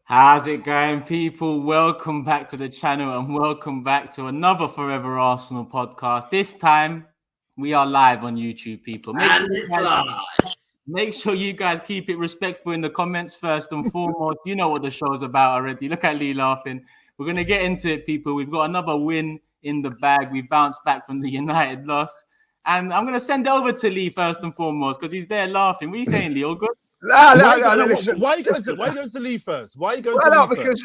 How's it going, people? Welcome back to the channel and welcome back to another Fourever Arsenal podcast. This time, we are live on YouTube, people. Make sure you guys keep it respectful in the comments first and foremost. You know what the show's about already. Look at Lee laughing. We're going to get into it, people. We've got another win in the bag. We bounced back from the United loss. And I'm going to send it over to Lee first and foremost because he's there laughing. What are you saying, Lee? All good? No. Why are you going to Lee first? Why are you going to Lee because,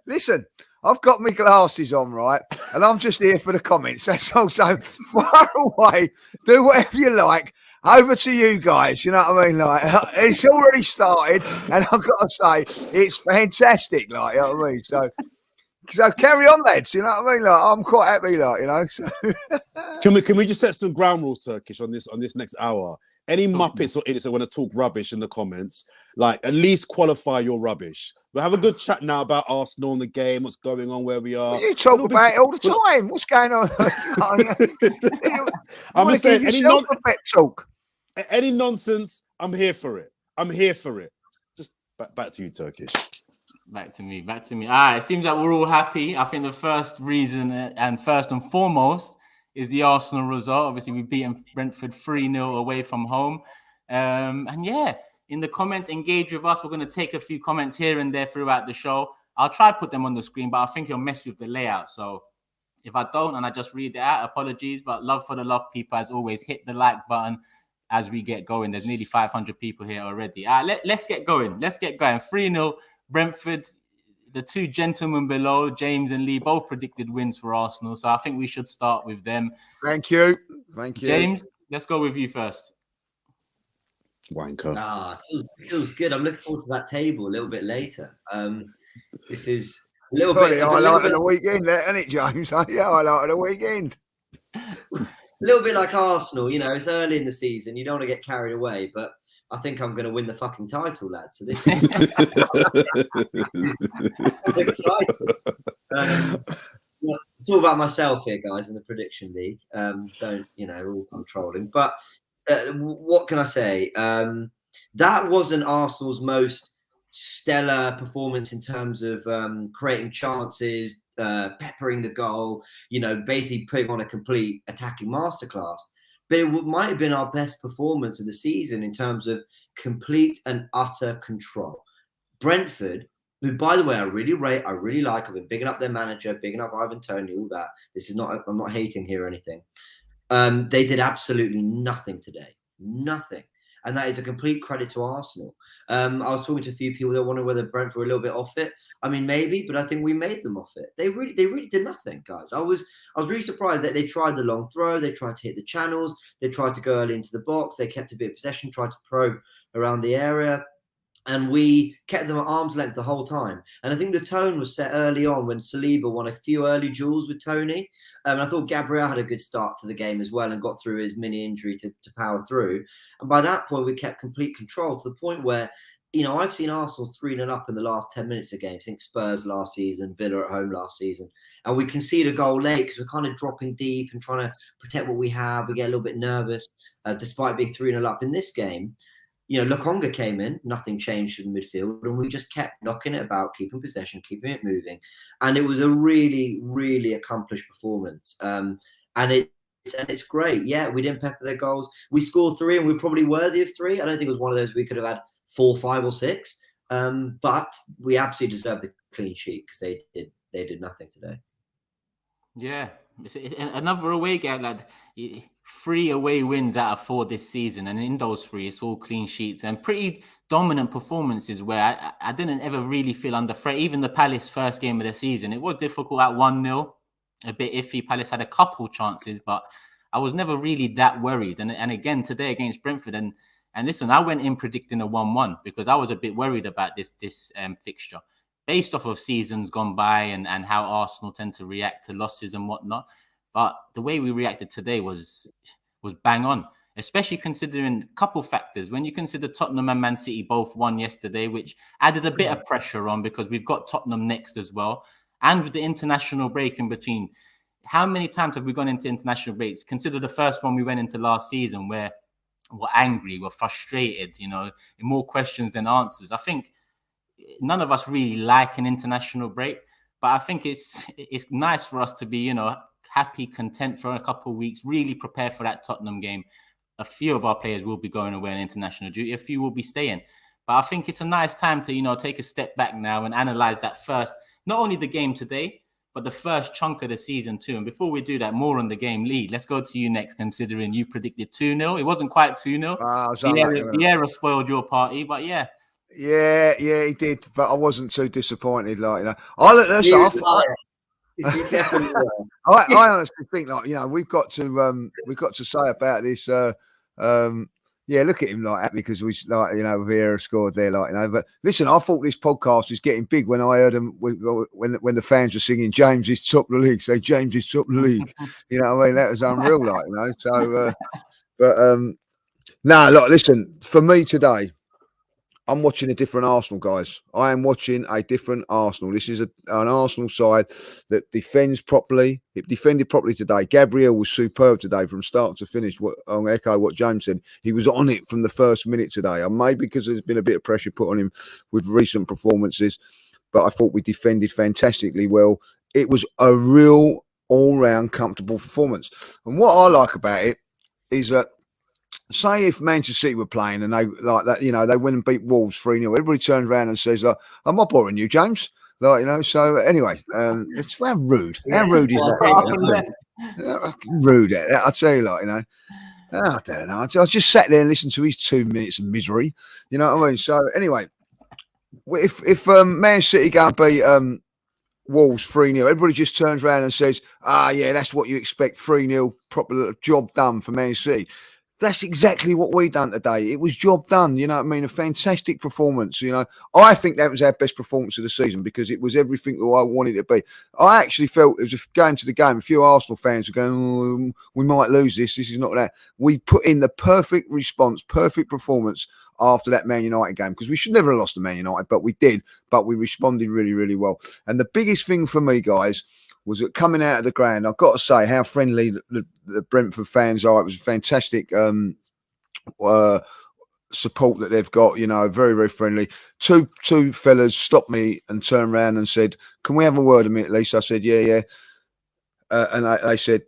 listen, I've got my glasses on, right? And I'm just here for the comments. That's also far away. Do whatever you like. Over to you guys. You know what I mean? Like, it's already started, and I've got to say, it's fantastic. Like, you know what I mean? So carry on, lads. You know what I mean? Like, I'm quite happy. Like, you know. So. Can we just set some ground rules, Turkish, on this next hour? Any Muppets or idiots that want to talk rubbish in the comments, like, at least qualify your rubbish. We'll have a good chat now about Arsenal and the game, what's going on, where we are. Well, you talk about it all the time. What's going on? I'm just saying, any nonsense, I'm here for it. Just back to you, Turkish. Back to me. All right, it seems like we're all happy. I think the first reason and first and foremost is the Arsenal result. Obviously, we've beaten Brentford 3-0 away from home. And yeah, in the comments, engage with us. We're going to take a few comments here and there throughout the show. I'll try to put them on the screen, but I think you'll mess with the layout. So if I don't and I just read it out, apologies. But love for the love, people, as always. Hit the like button as we get going. There's nearly 500 people here already. All right, let's get going. 3-0 Brentford. The two gentlemen below, James and Lee, both predicted wins for Arsenal. So I think we should start with them. Thank you. James, let's go with you first. Wanker. Feels good. I'm looking forward to that table a little bit later. This is a little bit... highlight of the weekend, isn't it, James? Yeah, highlight of the weekend. A little bit like Arsenal, you know, it's early in the season. You don't want to get carried away, but I think I'm going to win the fucking title, lad. So this is I'm excited. It's all about myself here, guys, in the prediction league. Don't, you know, we're all controlling. But what can I say? That wasn't Arsenal's most stellar performance in terms of creating chances, peppering the goal, you know, basically putting on a complete attacking masterclass. But it might have been our best performance of the season in terms of complete and utter control. Brentford, who, by the way, I really rate, I really like. I've been bigging up their manager, bigging up Ivan Toney, all that. This is not, I'm not hating here or anything. They did absolutely nothing today. Nothing. And that is a complete credit to Arsenal. I was talking to a few people that wonder whether Brentford were a little bit off it. I mean, maybe, but I think we made them off it. They really did nothing, guys. I was really surprised that they tried the long throw. They tried to hit the channels. They tried to go early into the box. They kept a bit of possession, tried to probe around the area. And we kept them at arm's length the whole time. And I think the tone was set early on when Saliba won a few early duels with Toney. And I thought Gabriel had a good start to the game as well and got through his mini injury to power through. And by that point, we kept complete control to the point where, you know, I've seen Arsenal 3-0 up in the last 10 minutes of games. I think Spurs last season, Villa at home last season. And we concede a goal late because we're kind of dropping deep and trying to protect what we have. We get a little bit nervous despite being 3-0 up in this game. You know, Lokonga came in, nothing changed in the midfield, and we just kept knocking it about, keeping possession, keeping it moving. And it was a really, really accomplished performance. And it's great. Yeah, we didn't pepper their goals. We scored 3 and we're probably worthy of 3. I don't think it was one of those we could have had 4, 5 or 6. But we absolutely deserved the clean sheet because they did nothing today. Yeah, it's another away game, lad. 3 away wins out of 4 this season, and in those 3, it's all clean sheets and pretty dominant performances where I didn't ever really feel under threat. Even the Palace first game of the season, it was difficult at 1-0, a bit iffy. Palace had a couple chances, but I was never really that worried. And again, today against Brentford, and listen, I went in predicting a 1-1 because I was a bit worried about this fixture. Based off of seasons gone by and how Arsenal tend to react to losses and whatnot. But the way we reacted today was bang on, especially considering a couple factors. When you consider Tottenham and Man City both won yesterday, which added a bit of pressure on because we've got Tottenham next as well. And with the international break in between, how many times have we gone into international breaks? Consider the first one we went into last season where we're angry, we're frustrated, you know, more questions than answers. I think none of us really like an international break, but I think it's nice for us to be, you know, happy, content for a couple of weeks, really prepare for that Tottenham game. A few of our players will be going away on international duty. A few will be staying. But I think it's a nice time to, you know, take a step back now and analyze that first, not only the game today, but the first chunk of the season too. And before we do that, more on the game lead. Let's go to you next, considering you predicted 2-0. It wasn't quite 2-0. Vieira spoiled your party, but yeah. Yeah, he did. But I wasn't too disappointed. Like, you know, I honestly think, like, you know, we've got to say about this. Yeah, look at him like happy because we, like, you know, Vieira scored there, like, you know. But listen, I thought this podcast was getting big when I heard them when the fans were singing "James is top of the league." Say James is top of the league. You know what I mean? That was unreal, like, you know. So, no, look, listen. For me today, I'm watching a different Arsenal, guys. I am watching a different Arsenal. This is an Arsenal side that defends properly. It defended properly today. Gabriel was superb today from start to finish. I'll echo what James said. He was on it from the first minute today. And maybe because there's been a bit of pressure put on him with recent performances, but I thought we defended fantastically well. It was a real all-round comfortable performance. And what I like about it is that, say if Manchester City were playing and they like that, you know, they win and beat Wolves 3-0, everybody turns around and says, I'm not boring you, James. Like, you know, so anyway, it's how rude. How rude is that? Rude. I tell you, like, you know, I don't know. I just sat there and listened to his 2 minutes of misery. You know what I mean? So anyway, if Man City go and beat Wolves 3-0, everybody just turns around and says, yeah, that's what you expect, 3-0, proper job done for Man City. That's exactly what we done today. It was job done, you know what I mean? A fantastic performance, you know. I think that was our best performance of the season because it was everything that I wanted it to be. I actually felt, it was going to the game, a few Arsenal fans were going, we might lose this is not that. We put in the perfect response, perfect performance after that Man United game, because we should never have lost to Man United, but we did. But we responded really, really well. And the biggest thing for me, guys, was that coming out of the ground, I've got to say how friendly the Brentford fans are. It was a fantastic support that they've got, you know, very, very friendly. Two fellas stopped me and turned around and said, can we have a word a minute, Lisa? I said, yeah. And they said,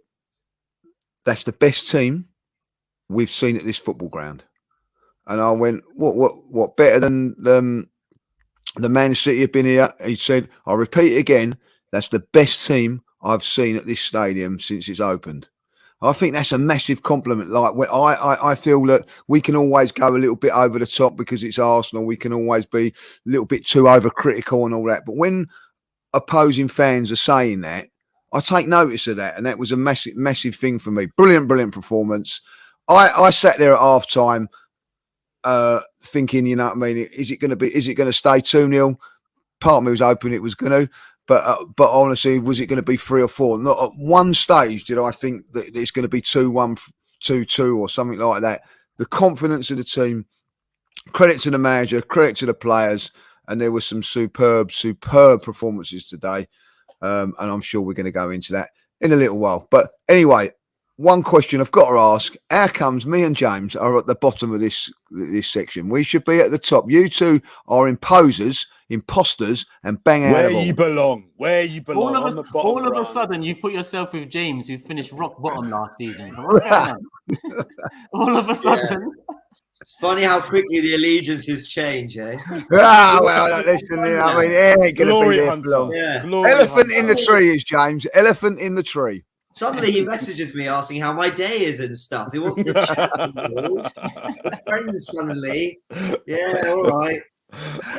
that's the best team we've seen at this football ground. And I went, what better than the Man City have been here? He said, I'll repeat it again. That's the best team I've seen at this stadium since it's opened. I think that's a massive compliment. Like, I feel that we can always go a little bit over the top because it's Arsenal. We can always be a little bit too overcritical and all that. But when opposing fans are saying that, I take notice of that. And that was a massive, massive thing for me. Brilliant performance. I sat there at half time thinking, you know what I mean? Is it going to stay 2-0? Part of me was hoping it was going to. But honestly, was it going to be 3 or 4? Not at one stage did I think that it's going to be 2-1, 2-2 or something like that. The confidence of the team, credit to the manager, credit to the players, and there were some superb performances today. And I'm sure we're going to go into that in a little while. But anyway, one question I've got to ask: how comes me and James are at the bottom of this section? We should be at the top. You two are imposters, and bang out of all. Where you belong. All of a sudden, you put yourself with James, who finished rock bottom last season. What's going on? All of a sudden. Yeah. It's funny how quickly the allegiances change, eh? Well, listen, you know, I mean, it ain't going to be there for long. Yeah. Elephant in the tree is James. Elephant in the tree. Suddenly he messages me asking how my day is and stuff. He wants to chat with me. We're friends suddenly. Yeah, all right.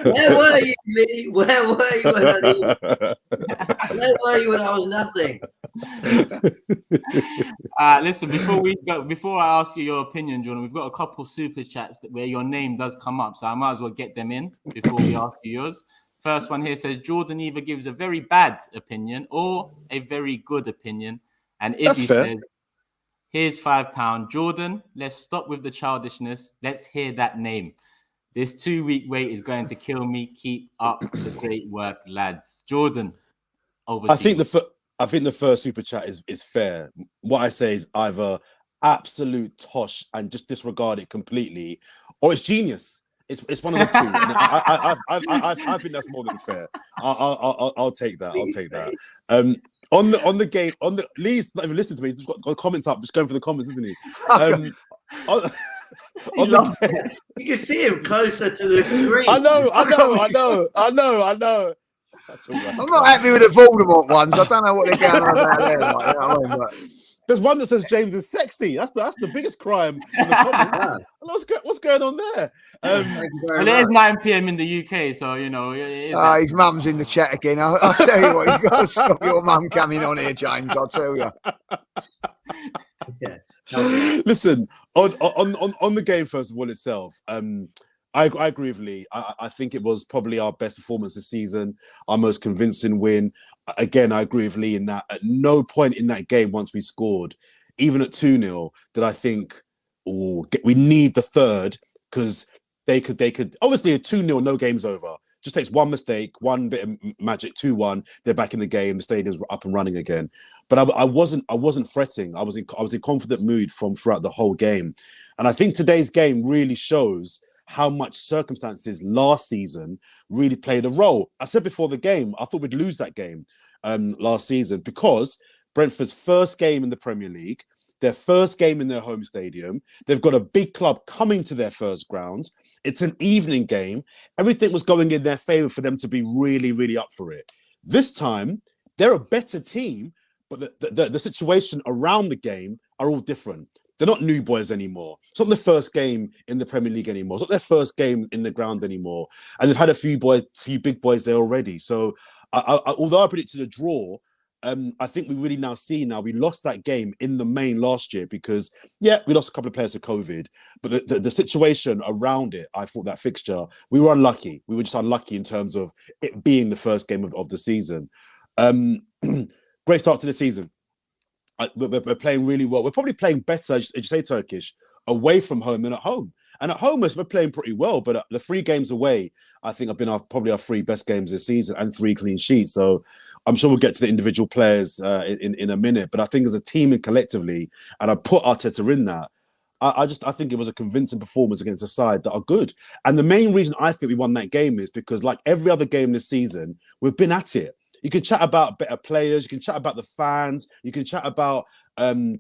Where were you, Lee? Where were you when I was nothing? Listen, before I ask you your opinion, Jordan, we've got a couple super chats where your name does come up, so I might as well get them in before we ask you yours. First one here says Jordan either gives a very bad opinion or a very good opinion. And Izzy says, here's £5. Jordan, let's stop with the childishness. Let's hear that name. This 2-week wait is going to kill me. Keep up the great work, lads. Jordan, over to you. I think the first super chat is fair. What I say is either absolute tosh and just disregard it completely, or it's genius. It's one of the two. And I think that's more than fair. I'll take that. I'll take that. On the game, Lee's not even listening to me. He's got comments up, just going for the comments, isn't he? On the game. You can see him closer to the screen. I know. I'm not happy with the Voldemort ones. I don't know what they're going on about there. Like, you know what I mean? But there's one that says James is sexy. That's the biggest crime in the comments. Yeah. What's going on there? Well, it is 9 p.m. in the UK, so you know. his mum's in the chat again. I'll tell you what, you've got to stop your mum coming on here, James. I'll tell you. Yeah. Listen, on the game first of all itself. I agree with Lee. I think it was probably our best performance this season, our most convincing win. Again, I agree with Lee in that at no point in that game, once we scored, even at 2-0, did I think, we need the third, because they could obviously a 2-0, no game's over. Just takes one mistake, one bit of magic, 2-1, they're back in the game, the stadium's up and running again. But I wasn't fretting. I was in confident mood from throughout the whole game. And I think today's game really shows how much circumstances last season really played a role. I said before the game, I thought we'd lose that game last season, because Brentford's first game in the Premier League, their first game in their home stadium, they've got a big club coming to their first ground. It's an evening game. Everything was going in their favour for them to be really, really up for it. This time, they're a better team, but the situation around the game are all different. They're not new boys anymore. It's not their first game in the Premier League anymore. It's not their first game in the ground anymore. And they've had a few big boys there already. So although I predicted a draw, I think we really now see we lost that game in the main last year because, we lost a couple of players to COVID. But the situation around it, I thought that fixture, we were unlucky. We were just unlucky in terms of it being the first game of the season. Great start to the season. We're playing really well. We're probably playing better, as you say, Turkish, away from home than at home. And at home, we're playing pretty well. But the 3 games away, I think, have been probably our 3 best games this season, and 3 clean sheets. So I'm sure we'll get to the individual players in a minute. But I think as a team and collectively, and I put Arteta in that, I think it was a convincing performance against a side that are good. And the main reason I think we won that game is because, like every other game this season, we've been at it. You can chat about better players, you can chat about the fans, you can chat about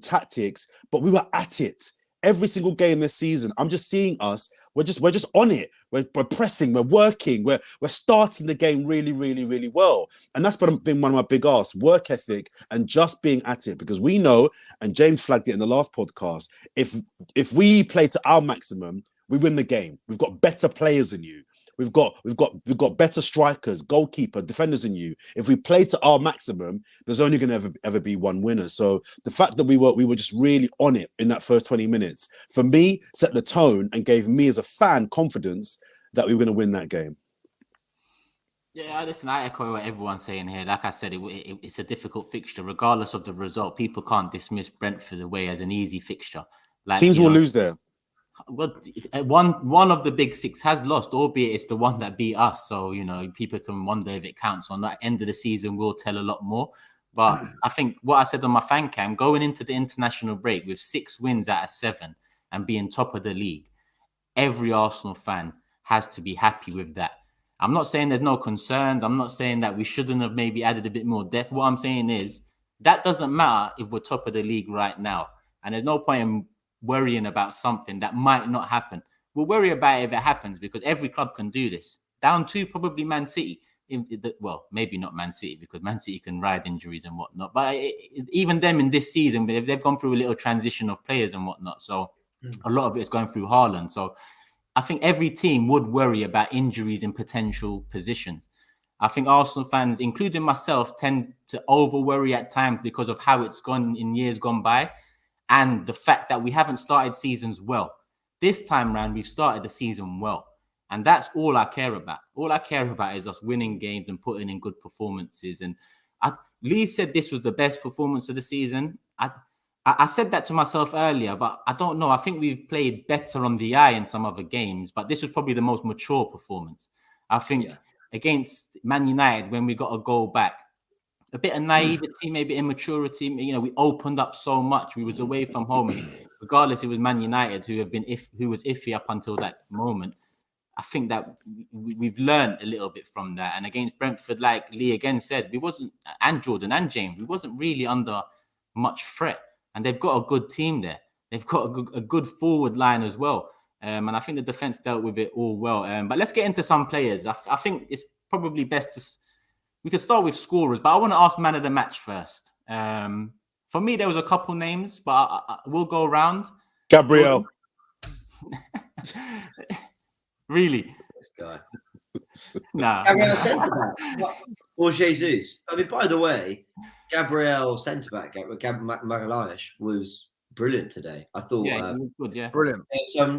tactics, but we were at it every single game this season. I'm just seeing us. We're just on it. We're pressing. We're working. We're starting the game really, really, really well. And that's been one of my big asks: work ethic and just being at it. Because we know, and James flagged it in the last podcast, if we play to our maximum, we win the game. We've got better players than you. We've got better strikers, goalkeeper, defenders than you. If we play to our maximum, there's only going to ever be one winner. So the fact that we were just really on it in that first 20 minutes, for me, set the tone and gave me as a fan confidence that we were going to win that game. Yeah, listen, I echo what everyone's saying here. Like I said, it's a difficult fixture. Regardless of the result, people can't dismiss Brentford away as an easy fixture. Like, teams will lose there. Well, one of the big 6 has lost, albeit it's the one that beat us. So, you know, people can wonder if it counts. On that end of the season, we'll tell a lot more. But I think what I said on my fan cam, going into the international break with 6 wins out of 7 and being top of the league, every Arsenal fan has to be happy with that. I'm not saying there's no concerns. I'm not saying that we shouldn't have maybe added a bit more depth. What I'm saying is that doesn't matter if we're top of the league right now. And there's no point in worrying about something that might not happen. We'll worry about it if it happens, because every club can do this. Down to probably Man City. Well, maybe not Man City, because Man City can ride injuries and whatnot. But even them in this season, they've gone through a little transition of players and whatnot. So a lot of it is going through Haaland. So I think every team would worry about injuries in potential positions. I think Arsenal fans, including myself, tend to over-worry at times because of how it's gone in years gone by. And the fact that we haven't started seasons well. This time round, we've started the season well. And that's all I care about. All I care about is us winning games and putting in good performances. And Lee said this was the best performance of the season. I said that to myself earlier, but I don't know. I think we've played better on the eye in some other games, but this was probably the most mature performance. I think against Man United, when we got a goal back, a bit of naivety, maybe immaturity. You know, we opened up so much. We was away from home. And regardless, it was Man United who was iffy up until that moment. I think that we've learned a little bit from that. And against Brentford, like Lee again said, and Jordan and James, we wasn't really under much threat. And they've got a good team there. They've got a good forward line as well. And I think the defense dealt with it all well. But let's get into some players. I think it's probably best we could start with scorers, but I want to ask man of the match first. For me, there was a couple names, but we'll go around. Gabriel. Really? This guy. Nah. Gabriel centre-back. Or Jesus. I mean, by the way, Gabriel centre-back, Magalhaes, was brilliant today. I thought. Yeah, he was good, yeah. Brilliant.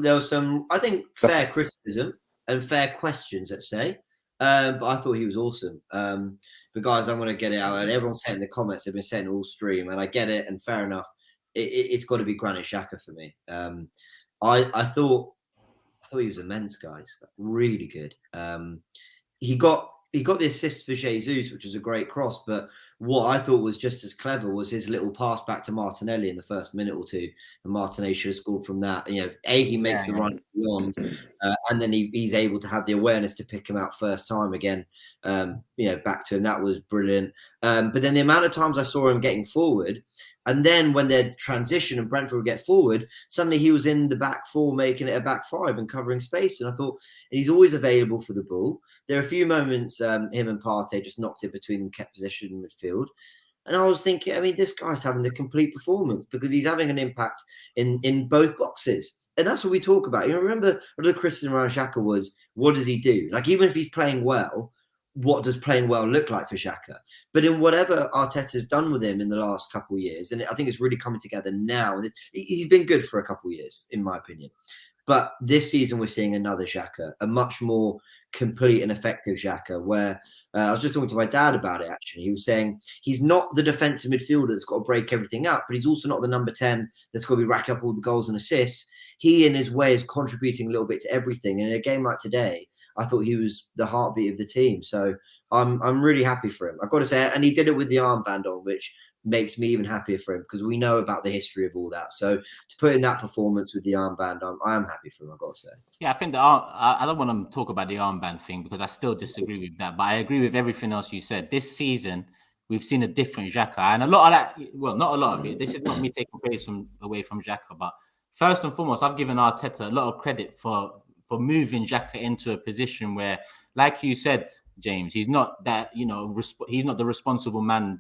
There was some, I think, fair criticism and fair questions, let's say. But I thought he was awesome. But guys, I'm going to get it out. And everyone's saying in the comments, they've been saying all stream, and I get it, and fair enough. It's got to be Granit Xhaka for me. I thought he was immense, guys. Really good. He got the assist for Jesus, which was a great cross. But what I thought was just as clever was his little pass back to Martinelli in the first minute or two, and Martinelli should have scored from that. You know, he makes the run beyond, and then he's able to have the awareness to pick him out first time again. Back to him. That was brilliant. But then the amount of times I saw him getting forward. And then when they'd transition and Brentford would get forward, suddenly he was in the back four, making it a back five and covering space. And I thought he's always available for the ball. There are a few moments him and Partey just knocked it between them, kept possession in midfield. And I was thinking, I mean, this guy's having the complete performance because he's having an impact in both boxes. And that's what we talk about. You know, remember the criticism around Xhaka was, what does he do? Like, even if he's playing well, what does playing well look like for Xhaka? But in whatever Arteta's done with him in the last couple of years, and I think it's really coming together now. He's been good for a couple of years, in my opinion. But this season, we're seeing another Xhaka, a much more complete and effective Xhaka, where I was just talking to my dad about it, actually. He was saying he's not the defensive midfielder that's got to break everything up, but he's also not the number 10 that's got to be racking up all the goals and assists. He, in his way, is contributing a little bit to everything. And in a game like today, I thought he was the heartbeat of the team. So I'm really happy for him. I've got to say, and he did it with the armband on, which makes me even happier for him because we know about the history of all that. So to put in that performance with the armband, I am happy for him, I've got to say. Yeah, I think I don't want to talk about the armband thing because I still disagree with that. But I agree with everything else you said. This season, we've seen a different Xhaka. And a lot of that, well, not a lot of it. This is not me taking praise away from Xhaka. But first and foremost, I've given Arteta a lot of credit for moving Xhaka into a position where, like you said, James, he's not that, he's not the responsible man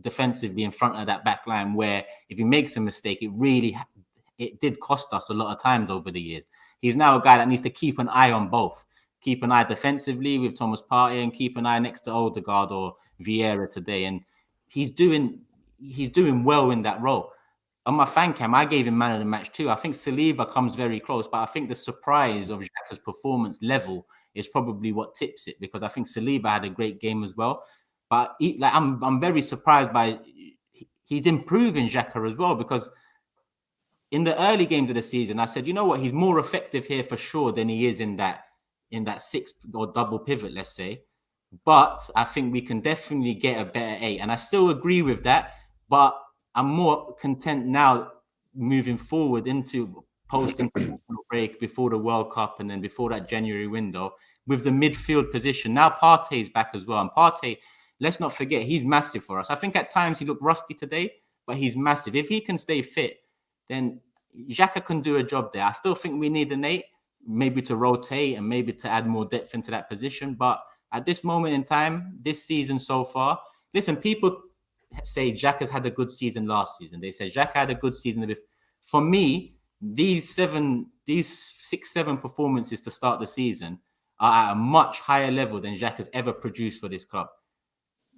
defensively in front of that back line where if he makes a mistake, it did cost us a lot of times over the years. He's now a guy that needs to keep an eye on both. Keep an eye defensively with Thomas Partey and keep an eye next to Odegaard or Vieira today. And he's doing well in that role. On my fan cam, I gave him man of the match too. I think Saliba comes very close, but I think the surprise of Xhaka's performance level is probably what tips it because I think Saliba had a great game as well. But I'm very surprised by he's improving Xhaka as well because in the early games of the season, I said, you know what, he's more effective here for sure than he is in that six or double pivot, let's say. But I think we can definitely get a better 8, and I still agree with that. But I'm more content now moving forward into post-international break before the World Cup and then before that January window with the midfield position. Now Partey's back as well. And Partey, let's not forget, he's massive for us. I think at times he looked rusty today, but he's massive. If he can stay fit, then Xhaka can do a job there. I still think we need an 8, maybe to rotate and maybe to add more depth into that position. But at this moment in time, this season so far, listen, people say Xhaka's had a good season last season. They say Xhaka had a good season. For me, these 6-7 performances to start the season are at a much higher level than Xhaka's ever produced for this club.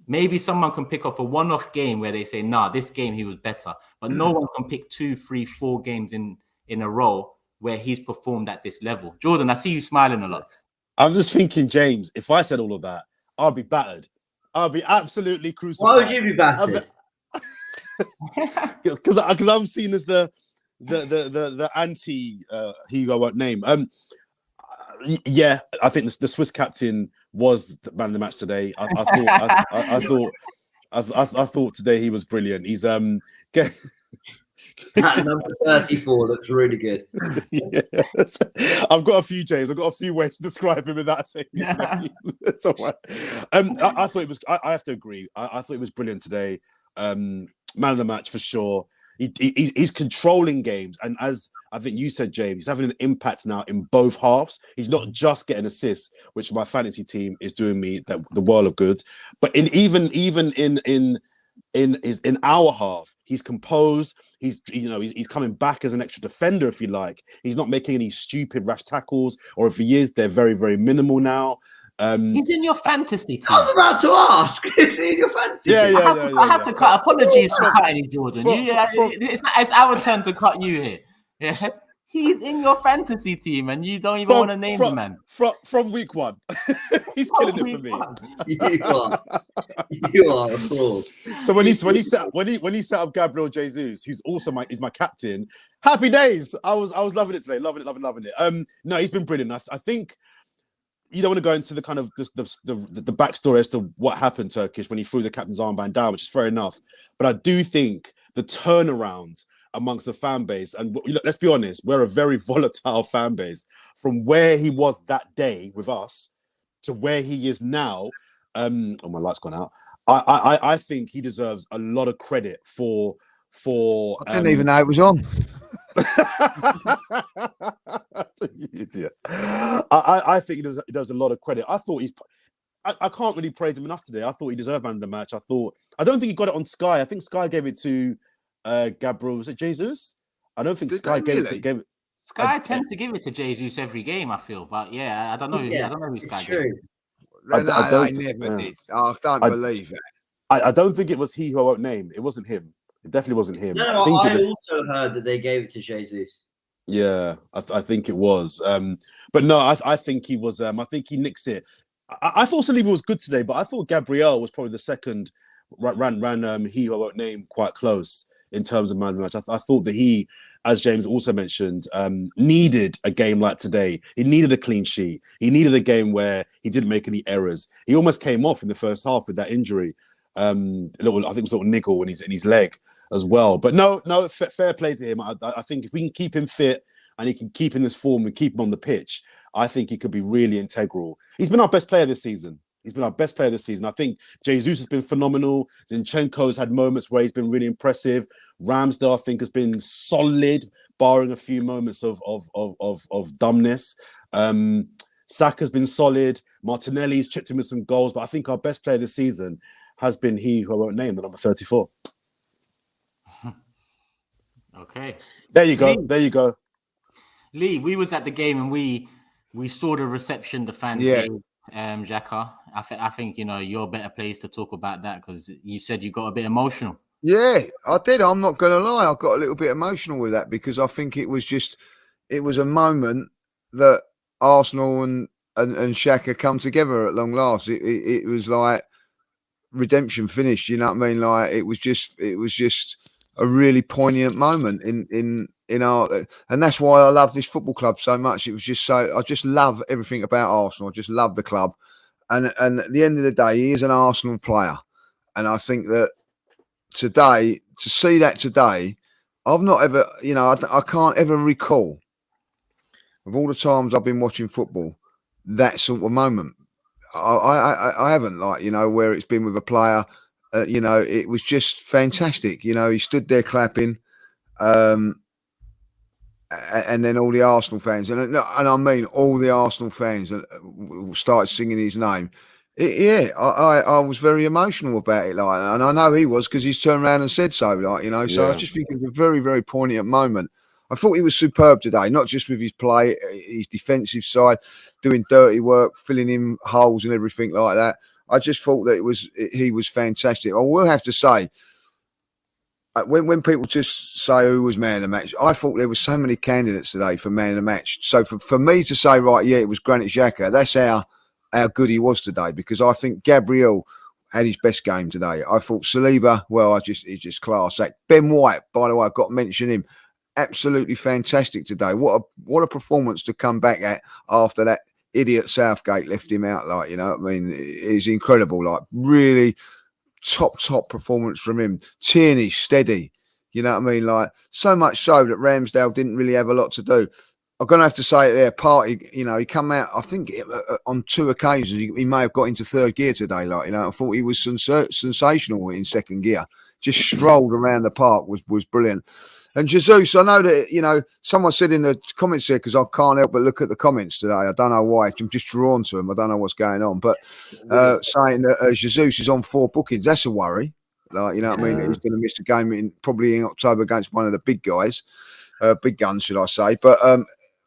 Maybe someone can pick up a one-off game where they say, nah, this game he was better. But no one can pick 2, 3, 4 games in a row where he's performed at this level. Jordan, I see you smiling a lot. I'm just thinking, James, if I said all of that, I'll be battered. I'll be absolutely crucified. Why would you be battered? Because I'm seen as the anti Hugo won't name. Yeah, I think the Swiss captain was the man of the match today. I thought today he was brilliant. He's That number 34 looks really good. Yes. I've got a few, James. I've got a few ways to describe him without saying his name. It's all right. I thought it was. I have to agree. I thought it was brilliant today. Man of the match for sure. He's controlling games, and as I think you said, James, he's having an impact now in both halves. He's not just getting assists, which my fantasy team is doing me the world of good, but even in our half, he's composed. He's coming back as an extra defender, if you like. He's not making any stupid rash tackles, or if he is, they're very, very minimal now. He's in your fantasy team. I was about to ask. Is he in your fantasy team? I have to cut. Apologies for cutting you, Jordan. It's our turn to cut you here. Yeah. He's in your fantasy team, and you don't even want to name the man. From week one, he's killing it for me. You are a fraud. So when he set up Gabriel Jesus, who's also is my captain, happy days. I was loving it today, loving it. No, he's been brilliant. I think you don't want to go into the kind of the backstory as to what happened, Turkish, when he threw the captain's armband down, which is fair enough. But I do think the turnaround amongst the fan base, and let's be honest, we're a very volatile fan base. From where he was that day with us to where he is now, oh, my light's gone out. I think he deserves a lot of credit for. I didn't even know it was on. You idiot. I think he does a lot of credit. I thought I can't really praise him enough today. I thought he deserved man of the match. I don't think he got it on Sky. I think Sky gave it to Gabriel. Was it Jesus? I don't think Sky gave it. Sky tends to give it to Jesus every game, I feel, but yeah, I don't know. Yeah, I don't know who Sky it's true. I never did. I don't believe it. I don't think it was he who I won't name. It wasn't him. It definitely wasn't him. No, I think I it was, also heard that they gave it to Jesus. Yeah, I think it was. But no, I think he was. I think he nicks it. I thought Saliba was good today, but I thought Gabriel was probably the second. Ran he who I won't name quite close in terms of man of the match. I thought that he, as James also mentioned, needed a game like today. He needed a clean sheet. He needed a game where he didn't make any errors. He almost came off in the first half with that injury. I think it was a little niggle in his leg as well. But no, fair play to him. I think if we can keep him fit and he can keep in this form and keep him on the pitch, I think he could be really integral. He's been our best player this season. I think Jesus has been phenomenal. Zinchenko's had moments where he's been really impressive. Ramsdale, I think, has been solid, barring a few moments of dumbness. Saka's been solid. Martinelli's chipped in with some goals, but I think our best player this season has been he who I won't name, the number 34. Okay. There you go. Lee, we was at the game and we saw the reception the fans gave Xhaka. I think you're better placed to talk about that because you said you got a bit emotional. Yeah, I did. I'm not going to lie. I got a little bit emotional with that because I think it was a moment that Arsenal and Xhaka come together at long last. It was like redemption finished. You know what I mean? Like it was just a really poignant moment in our, and that's why I love this football club so much. It was just I just love everything about Arsenal. I just love the club, and at the end of the day, he is an Arsenal player, and I think that today, to see that today, I've not ever, I can't ever recall of all the times I've been watching football that sort of moment. I haven't, where it's been with a player. It was just fantastic. He stood there clapping, and then all the Arsenal fans, and I mean all the Arsenal fans, started singing his name. I was very emotional about it, and I know he was because he's turned around and said so, So I just think it was a very, very poignant moment. I thought he was superb today, not just with his play, his defensive side, doing dirty work, filling in holes and everything like that. I just thought that he was fantastic. I will have to say, when people just say who was man of the match, I thought there were so many candidates today for man of the match. So for me to say, right, yeah, it was Granit Xhaka, that's how good he was today, because I think Gabriel had his best game today. I thought Saliba, he's just class act. Ben White, by the way, I've got to mention him. Absolutely fantastic today. What a performance to come back at after that idiot Southgate left him out. It's incredible. Really top performance from him. Tierney, steady. You know what I mean? Like, so much so that Ramsdale didn't really have a lot to do. I'm going to have to say it there, Partey, you know, he come out, I think on 2 occasions, he may have got into 3rd gear today. Like, you know, I thought he was sensational in 2nd gear. Just strolled around the park, was brilliant. And Jesus, I know that, you know, someone said in the comments here, because I can't help but look at the comments today. I don't know why. I'm just drawn to them. I don't know what's going on. But saying that Jesus is on 4 bookings, that's a worry. Like, you know what I mean? He's going to miss a game probably in October against one of the big guys. Big guns, should I say. But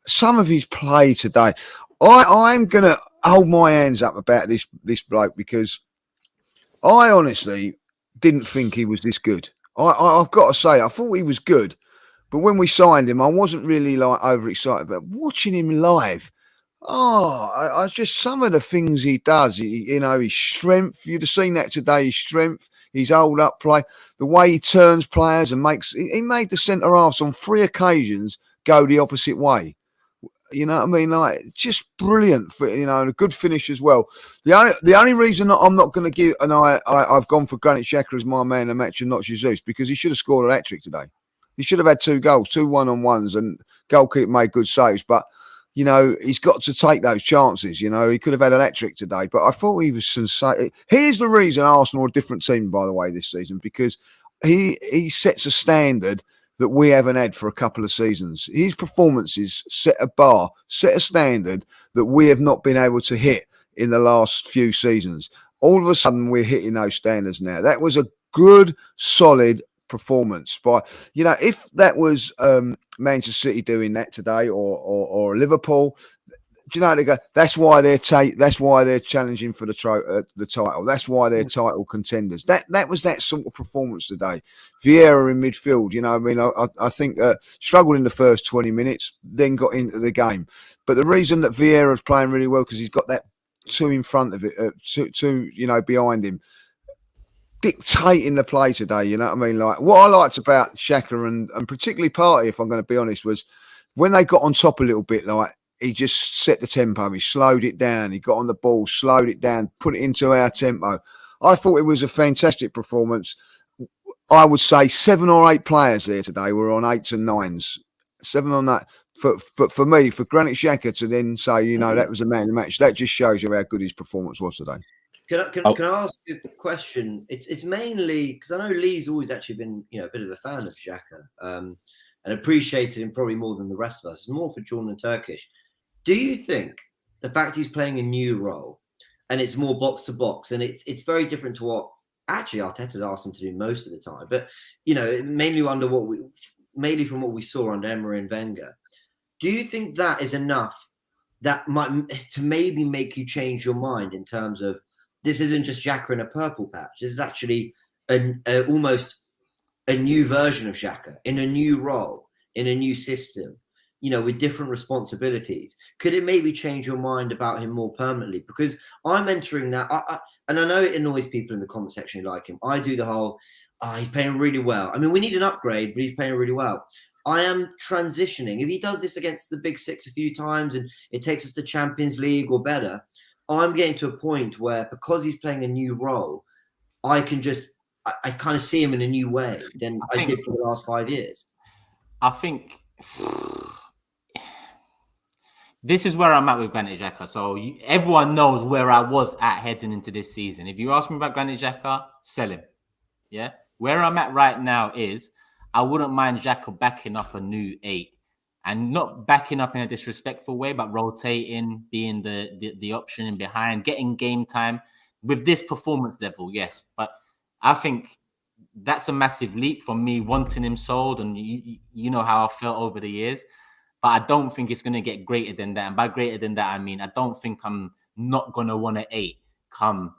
some of his play today, I'm going to hold my hands up about this bloke, because I honestly didn't think he was this good. I've got to say, I thought he was good. But when we signed him, I wasn't really like overexcited. But watching him live, I just, some of the things he does, you know, his strength, you'd have seen that today, his strength, his hold up play, the way he turns players and he made the centre halves on 3 occasions go the opposite way. You know what I mean? Like, just brilliant, for, you know, and a good finish as well. The only reason that I'm not going to give, and I've gone for Granit Xhaka as my man in the match and not Jesus, because he should have scored a hat-trick today. He should have had 2 goals, 2 one-on-ones, and goalkeeper made good saves. But, you know, he's got to take those chances. You know, he could have had a hat-trick today, but I thought he was sensational. Here's the reason Arsenal are a different team, by the way, this season, because he sets a standard that we haven't had for a couple of seasons. His performances set a bar, set a standard that we have not been able to hit in the last few seasons. All of a sudden, we're hitting those standards now. That was a good, solid performance. But, you know, if that was Manchester City doing that today, or Liverpool, do you know, they go, that's why they're challenging for the title. That's why they're title contenders. That was that sort of performance today. Vieira in midfield, you know, I mean, I think struggled in the first 20 minutes, then got into the game. But the reason that Vieira is playing really well, because he's got that 2 in front of it, two, you know, behind him, dictating the play today. You know what I mean? Like, what I liked about Xhaka and particularly Partey, if I'm going to be honest, was when they got on top a little bit, like, he just set the tempo. He slowed it down. He got on the ball, slowed it down, put it into our tempo. I thought it was a fantastic performance. I would say 7 or 8 players there today were on 8s and 9s. 7 on that. But for me, for Granit Xhaka to then say, you know, that was a man of the match, that just shows you how good his performance was today. Can I ask you a question? It's mainly because I know Lee's always actually been, you know, a bit of a fan of Xhaka and appreciated him probably more than the rest of us. It's more for Jordan and Turkish. Do you think the fact he's playing a new role and it's more box to box and it's very different to what actually Arteta's asked him to do most of the time, but, you know, mainly from what we saw under Emery and Wenger, do you think that is enough that might to maybe make you change your mind in terms of this isn't just Xhaka in a purple patch, this is actually almost a new version of Xhaka in a new role, in a new system, you know, with different responsibilities? Could it maybe change your mind about him more permanently? Because I'm entering that, and I know it annoys people in the comment section who like him. I do the whole, he's playing really well. I mean, we need an upgrade, but he's playing really well. I am transitioning. If he does this against the Big Six a few times and it takes us to Champions League or better, I'm getting to a point where, because he's playing a new role, I can just, I kind of see him in a new way than I did for the last 5 years. I think this is where I'm at with Granit Xhaka. So everyone knows where I was at heading into this season. If you ask me about Granit Xhaka, sell him. Yeah. Where I'm at right now is I wouldn't mind Xhaka backing up a new 8, and not backing up in a disrespectful way, but rotating, being the option in behind, getting game time with this performance level. Yes. But I think that's a massive leap from me wanting him sold. And you know how I felt over the years. But I don't think it's going to get greater than that. And by greater than that, I mean, I don't think I'm not going to want an 8 come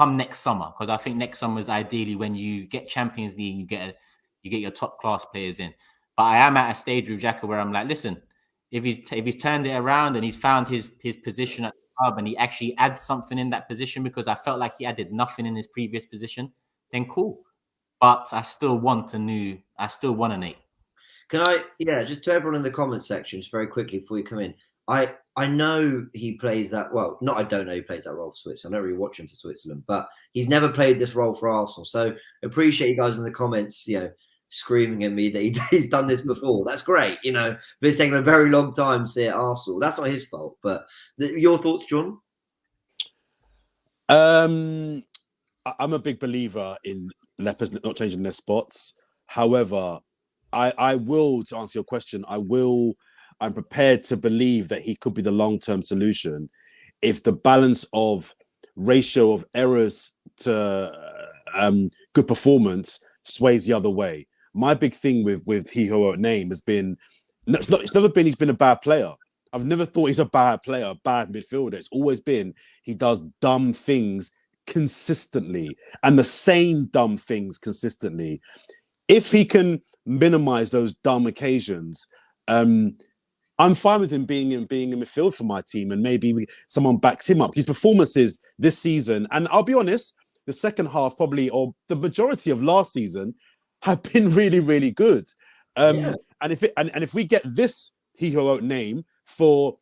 next summer. Because I think next summer is ideally when you get Champions League, you get your top class players in. But I am at a stage with Xhaka where I'm like, listen, if he's turned it around and he's found his position at the club and he actually adds something in that position, because I felt like he added nothing in his previous position, then cool. But I still want an 8. Can I, just to everyone in the comment section, just very quickly before you come in, I know he plays that well. Not I don't know he plays that role for Switzerland. I don't really watch him for Switzerland, but he's never played this role for Arsenal. So appreciate you guys in the comments, screaming at me that he's done this before. That's great, but it's taken a very long time to see at Arsenal. That's not his fault. But your thoughts, John? I'm a big believer in lepers not changing their spots. However, I will, to answer your question, I'm prepared to believe that he could be the long-term solution if the balance of ratio of errors to good performance sways the other way. My big thing with he who won't name has been, it's never been he's been a bad player. I've never thought he's a bad player, a bad midfielder. It's always been he does dumb things consistently and the same dumb things consistently. If he can minimize those dumb occasions, I'm fine with him being in midfield for my team, and maybe someone backs him up. His performances this season, and I'll be honest, the second half probably, or the majority of last season, have been really, really good. And if we get this he who won't name for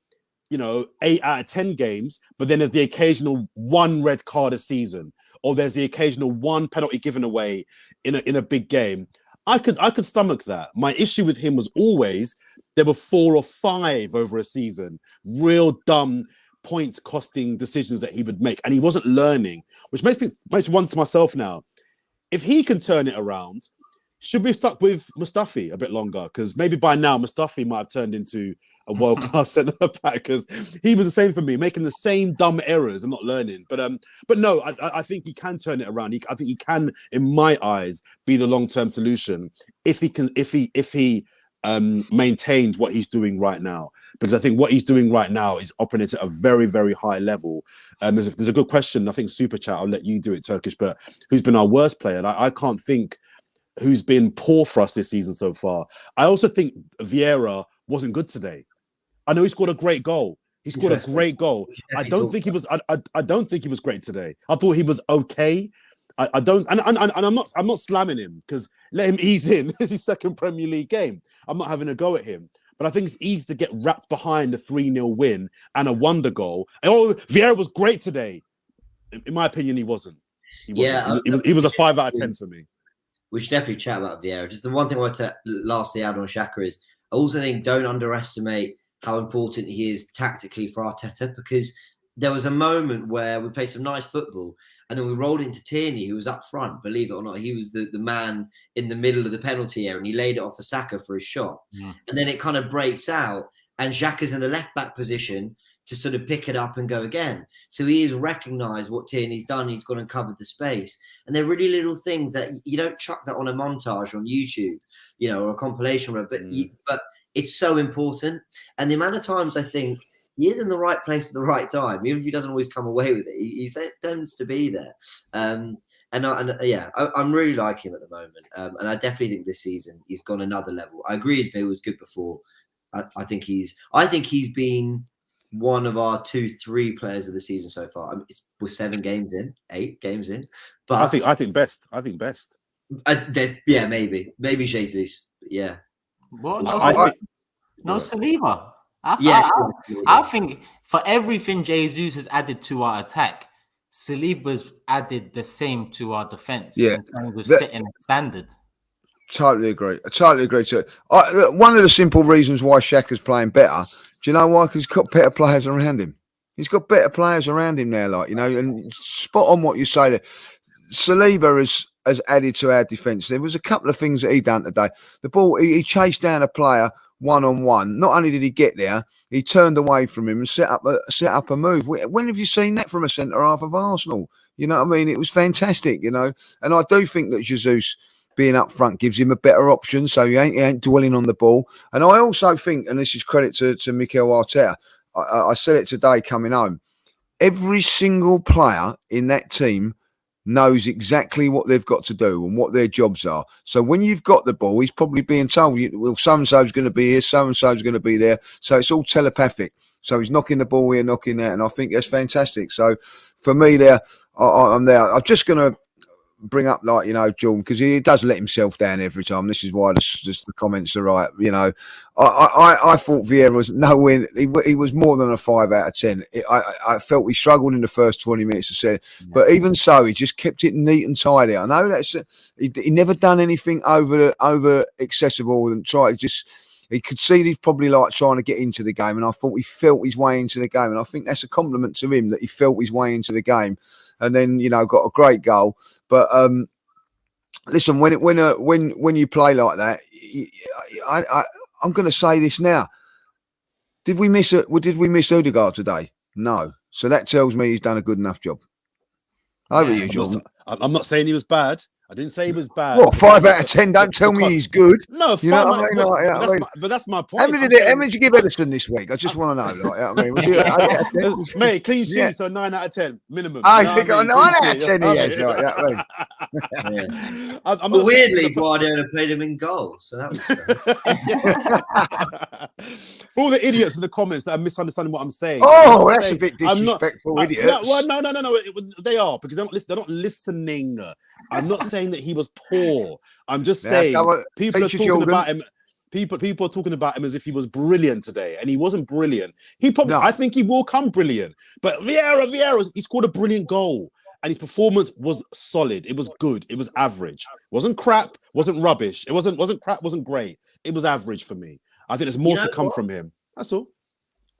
8 out of 10 games, but then there's the occasional one red card a season, or there's the occasional one penalty given away in a big game, I could stomach that. My issue with him was always there were 4 or 5 over a season, real dumb point costing decisions that he would make, and he wasn't learning, which makes me wonder to myself now, if he can turn it around, should we be stuck with Mustafi a bit longer? Because maybe by now Mustafi might have turned into a world-class centre back, because he was the same for me, making the same dumb errors and not learning. But no, I think he can turn it around. I think he can, in my eyes, be the long-term solution if he maintains what he's doing right now. Because I think what he's doing right now is operating at a very, very high level. There's a good question. I think Super Chat, I'll let you do it, Turkish, but who's been our worst player? And I can't think who's been poor for us this season so far. I also think Vieira wasn't good today. I know he scored a great goal. He scored a great goal. I don't think he was. I don't think he was great today. I thought he was okay. I don't, and I'm not slamming him, because let him ease in. This is his second Premier League game. I'm not having a go at him. But I think it's easy to get wrapped behind a 3-0 win and a wonder goal. Oh, Vieira was great today. In my opinion, he wasn't. He was a 5 out of 10 for me. We should definitely chat about Vieira. Just the one thing I want to lastly add on Xhaka is, I also think don't underestimate how important he is tactically for Arteta, because there was a moment where we played some nice football and then we rolled into Tierney, who was up front. Believe it or not, he was the man in the middle of the penalty area, and he laid it off for Saka for his shot. Yeah. And then it kind of breaks out, and Xhaka's in the left-back position to sort of pick it up and go again. So he has recognised what Tierney's done. He's gone and covered the space. And they're really little things that you don't chuck that on a montage on YouTube, or a compilation, but it's so important. And the amount of times I think he is in the right place at the right time, even if he doesn't always come away with it, he tends to be there. I'm really liking him at the moment. And I definitely think this season he's gone another level. I agree he was good before. I think he's been one of our 2-3 players of the season so far. I mean, we're 8 games in. But I think best. Maybe Jesus. Yeah. What? No Saliba. I think for everything Jesus has added to our attack, Saliba's added the same to our defense in terms of setting a standard. Totally agree. Too. One of the simple reasons why Xhaka's playing better, do you know why? Because he's got better players around him. He's got better players around him now, and spot on what you say there. Saliba has added to our defence. There was a couple of things that he done today. The ball, he chased down a player one-on-one. Not only did he get there, he turned away from him and set up a move. When have you seen that from a centre half of Arsenal? You know what I mean? It was fantastic, And I do think that Jesus being up front gives him a better option, so he ain't dwelling on the ball. And I also think, and this is credit to Mikel Arteta, I said it today coming home, every single player in that team knows exactly what they've got to do and what their jobs are. So when you've got the ball, he's probably being told, well, so-and-so's going to be here, so-and-so's going to be there. So it's all telepathic. So he's knocking the ball here, knocking there, and I think that's fantastic. So for me there, I'm there. I'm just going to bring up, like, you know, Jordan, because he does let himself down every time. This is why the comments are right. You know, I thought Vieira was nowhere. He was more than a 5 out of 10. I felt he struggled in the first 20 minutes. I said, but even so, he just kept it neat and tidy. I know that's he never done anything over accessible and tried just. He could see he's probably like trying to get into the game, and I thought he felt his way into the game, and I think that's a compliment to him that he felt his way into the game, and then, you know, got a great goal. But listen, when you play like that, I'm going to say this now: did we miss Odegaard today? No, so that tells me he's done a good enough job. Over you, Jordan. I'm not saying he was bad. I didn't say he was bad. What, 5 out of 10? Don't tell me he's good. No, you know what I mean? But that's my point. How many did you give Edison this week? I just want to know. Like, I mean, mate, clean sheet, so 9 out of 10 minimum. I think 9 out of 10 he has. But weirdly, Guardiola played him in goal, so that was for all the idiots in the comments that are misunderstanding what I'm saying. Oh, that's a bit disrespectful, idiots. No, they are, because they're not listening. I'm not saying that he was poor. I'm just saying people are talking about him. People are talking about him as if he was brilliant today, and he wasn't brilliant. I think he will come brilliant. But Vieira, he scored a brilliant goal, and his performance was solid. It was good. It was average. It wasn't crap. Wasn't rubbish. It wasn't crap. Wasn't great. It was average for me. I think there's more to come from him. That's all.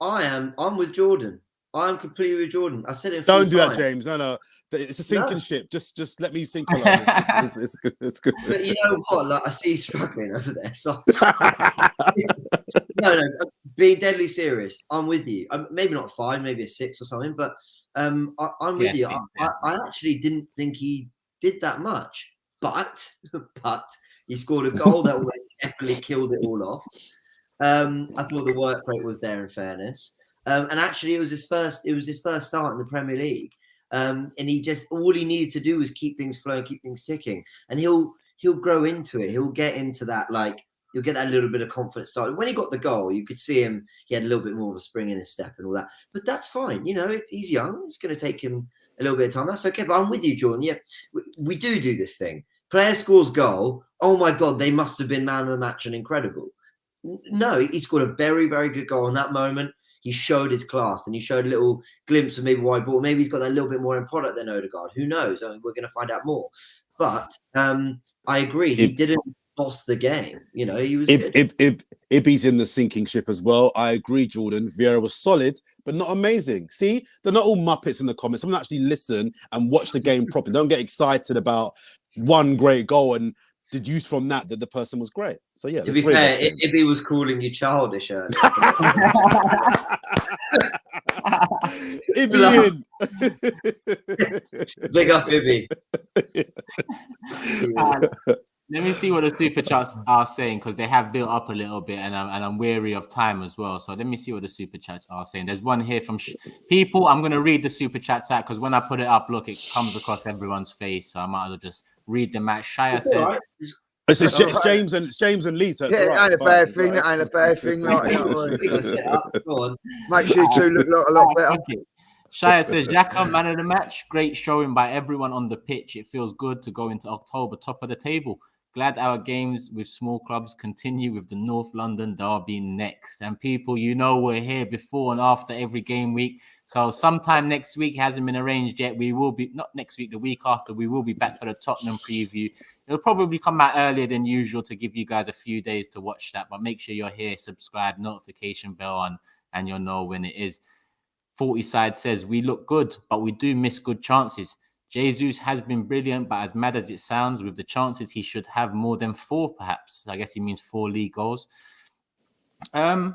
I'm with Jordan. I'm completely with Jordan. I said it. Don't do that, James. No. It's a sinking ship. Just let me sink along. It's good. It's good. But you know what? Like, I see you struggling over there. So no. Being deadly serious, I'm with you. Maybe not 5, maybe a 6 or something. But I'm with you. I actually didn't think he did that much. But he scored a goal that definitely killed it all off. I thought the work rate was there, in fairness. And actually, it was his first start in the Premier League, and all he needed to do was keep things flowing, keep things ticking, and he'll grow into it. He'll get into that, like, you'll get that little bit of confidence started. When he got the goal, you could see him; he had a little bit more of a spring in his step and all that. But that's fine, you know. He's young; it's going to take him a little bit of time. That's okay. But I'm with you, Jordan. Yeah, we do this thing. Player scores goal. Oh my God, they must have been man of the match and incredible. No, he scored a very, very good goal in that moment. He showed his class, and he showed a little glimpse of maybe why he bought. Maybe he's got that little bit more in product than Odegaard. Who knows? I mean, we're going to find out more. But I agree. He didn't boss the game. You know, he was good. Ibby's in the sinking ship as well. I agree, Jordan. Vieira was solid, but not amazing. See, they're not all Muppets in the comments. Someone actually listen and watch the game properly. Don't get excited about one great goal and deduce from that the person was great. So yeah. To be fair, if he was calling you childish, Ibby big up Ibby. Let me see what the super chats are saying, because they have built up a little bit, and I'm weary of time as well. So let me see what the super chats are saying. There's one here from people. I'm going to read the super chats out, because when I put it up, look, it comes across everyone's face. So I might as well just read them out. Shia says, right. It's James and Lisa. Yeah, right. Ain't a bad thing. That ain't a bad thing. Like, go on. Makes you two look a lot better. Okay. Shia says, Xhaka, man of the match. Great showing by everyone on the pitch. It feels good to go into October top of the table. Glad our games with small clubs continue, with the North London derby next. And people, you know, we're here before and after every game week. So sometime next week, hasn't been arranged yet. We will be, not next week, the week after, we will be back for the Tottenham preview. It'll probably come out earlier than usual to give you guys a few days to watch that. But make sure you're here, subscribe, notification bell on, and you'll know when it is. 40 side says, we look good, but we do miss good chances. Jesus has been brilliant, but as mad as it sounds, with the chances, he should have more than 4, perhaps. I guess he means 4 league goals. I don't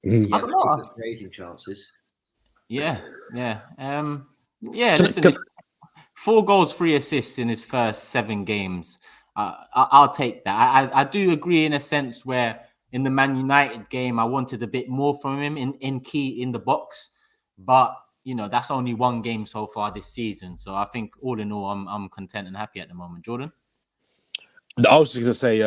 know. Creating chances. Yeah. Listen, 4 goals, 3 assists in his first 7 games. I'll take that. I do agree in a sense where in the Man United game, I wanted a bit more from him in the box, but you know, that's only 1 game so far this season. So I think all in all, I'm content and happy at the moment. Jordan? I was just going to say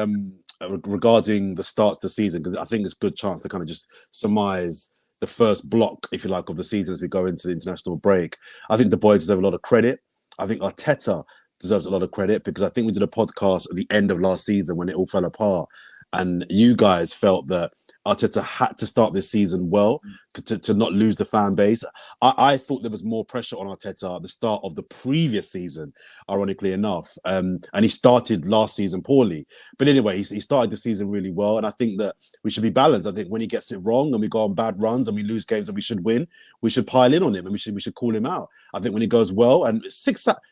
regarding the start of the season, because I think it's a good chance to kind of just surmise the first block, if you like, of the season as we go into the international break. I think the boys deserve a lot of credit. I think Arteta deserves a lot of credit, because I think we did a podcast at the end of last season when it all fell apart, and you guys felt that Arteta had to start this season well to not lose the fan base. I thought there was more pressure on Arteta at the start of the previous season, ironically enough. And he started last season poorly. But anyway, he started the season really well. And I think that we should be balanced. I think when he gets it wrong and we go on bad runs and we lose games that we should win, we should pile in on him and we should call him out. I think when he goes well, and six out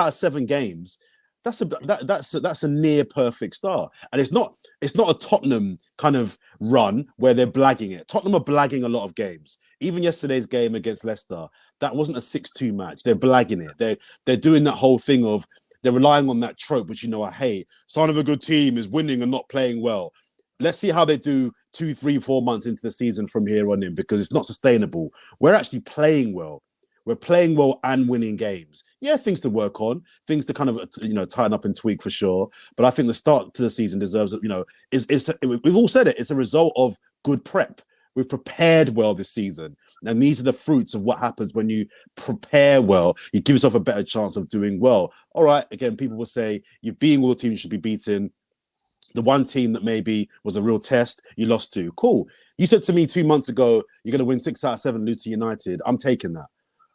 of 7 games, that's a near perfect start. And it's not a Tottenham kind of run where they're blagging it. Tottenham are blagging a lot of games. Even yesterday's game against Leicester, that wasn't a 6-2 match. They're blagging it. They're doing that whole thing of, they're relying on that trope, which I hate. Sign of a good team is winning and not playing well. Let's see how they do 2, 3, 4 months into the season from here on in, because it's not sustainable. We're actually playing well. We're playing well and winning games. Yeah, things to work on, things to kind of tighten up and tweak for sure. But I think the start to the season deserves, we've all said it. It's a result of good prep. We've prepared well this season, and these are the fruits of what happens when you prepare well. You give yourself a better chance of doing well. All right, again, people will say you're beating all the teams you should be beating. The one team that maybe was a real test, you lost to. Cool. You said to me 2 months ago, you're going to win 6 out of 7, lose to United. I'm taking that.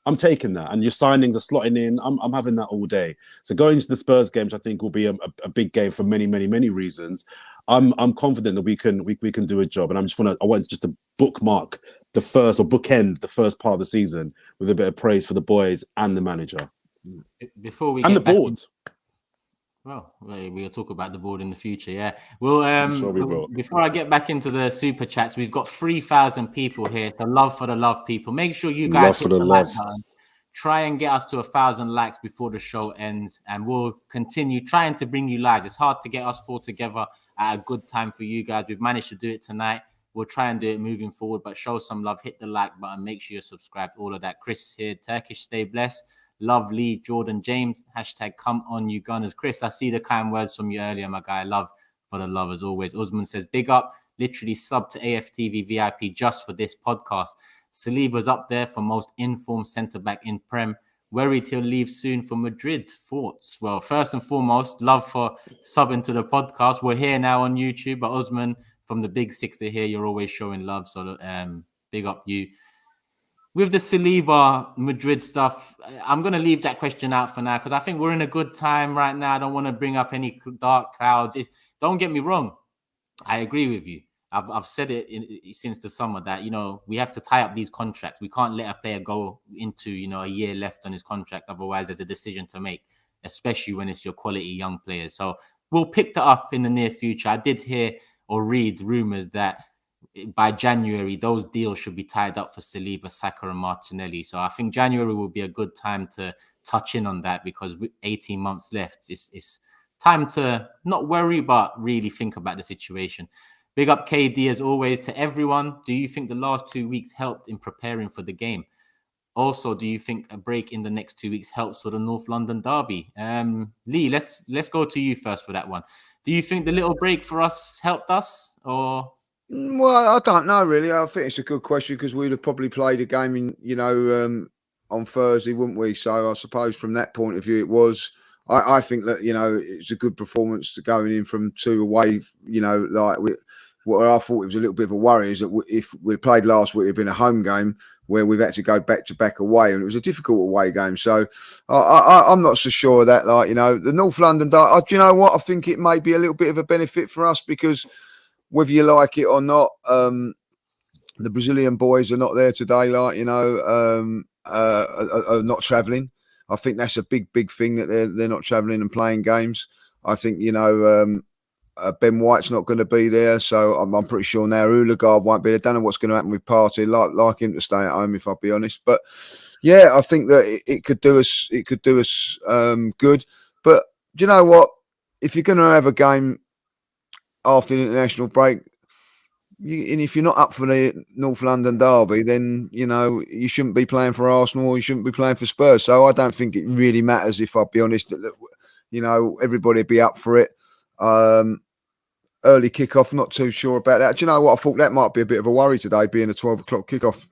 And your signings are slotting in. I'm having that all day. So going into the Spurs games, I think will be a big game for many, many, many reasons. I'm confident that we can do a job. And I want just to bookend the first part of the season with a bit of praise for the boys and the manager. Before we and the board. Well, we'll talk about the board in the future. Yeah. Well, sure we will. Before I get back into the super chats, we've got 3,000 people here. So love for the love, people. Make sure you guys hit the like button. Try and get us to 1,000 likes before the show ends, and we'll continue trying to bring you live. It's hard to get us 4 together at a good time for you guys. We've managed to do it tonight. We'll try and do it moving forward, but show some love. Hit the like button. Make sure you're subscribed. All of that. Chris here, Turkish, stay blessed. Love Lee, Jordan James, hashtag come on you Gunners. Chris, I see the kind words from you earlier, my guy. Love for the love as always. Usman says, big up, literally sub to AFTV VIP just for this podcast. Saliba's up there for most informed centre-back in Prem. Worried he'll leave soon for Madrid. Thoughts? Well, first and foremost, love for subbing to the podcast. We're here now on YouTube, but Usman, from the Big Six to here, you're always showing love. So big up you. With the Saliba Madrid stuff, I'm going to leave that question out for now because I think we're in a good time right now. I don't want to bring up any dark clouds. Don't get me wrong. I agree with you. I've said it since the summer that, we have to tie up these contracts. We can't let a player go into, a year left on his contract. Otherwise, there's a decision to make, especially when it's your quality young players. So we'll pick that up in the near future. I did hear or read rumors that by January, those deals should be tied up for Saliba, Saka and Martinelli. So I think January will be a good time to touch in on that because with 18 months left, it's time to not worry, but really think about the situation. Big up KD as always to everyone. Do you think the last 2 weeks helped in preparing for the game? Also, do you think a break in the next 2 weeks helps for the North London derby? Lee, let's go to you first for that one. Do you think the little break for us helped us or... Well, I don't know really. I think it's a good question because we'd have probably played a game in, on Thursday, wouldn't we? So I suppose from that point of view, it was. I think that it's a good performance to going in from 2 away. What I thought it was a little bit of a worry is that if we played last week, it'd been a home game where we've had to go back to back away, and it was a difficult away game. So I'm not so sure of that. The North London. Do you know what? I think it may be a little bit of a benefit for us because. Whether you like it or not, the Brazilian boys are not there today. Are not travelling. I think that's a big thing that they're not travelling and playing games. I think Ben White's not going to be there, so I'm pretty sure now Ulegard won't be there. I don't know what's going to happen with Partey. Like him to stay at home, if I'll be honest. But yeah, I think that it could do us. It could do us good. But do you know what? If you're going to have a game after the international break, and if you're not up for the North London derby, then you shouldn't be playing for Arsenal or you shouldn't be playing for Spurs. So I don't think it really matters. If I'll be honest, everybody would be up for it. Early kickoff, not too sure about that. Do you know what? I thought that might be a bit of a worry today, being a 12 o'clock kickoff.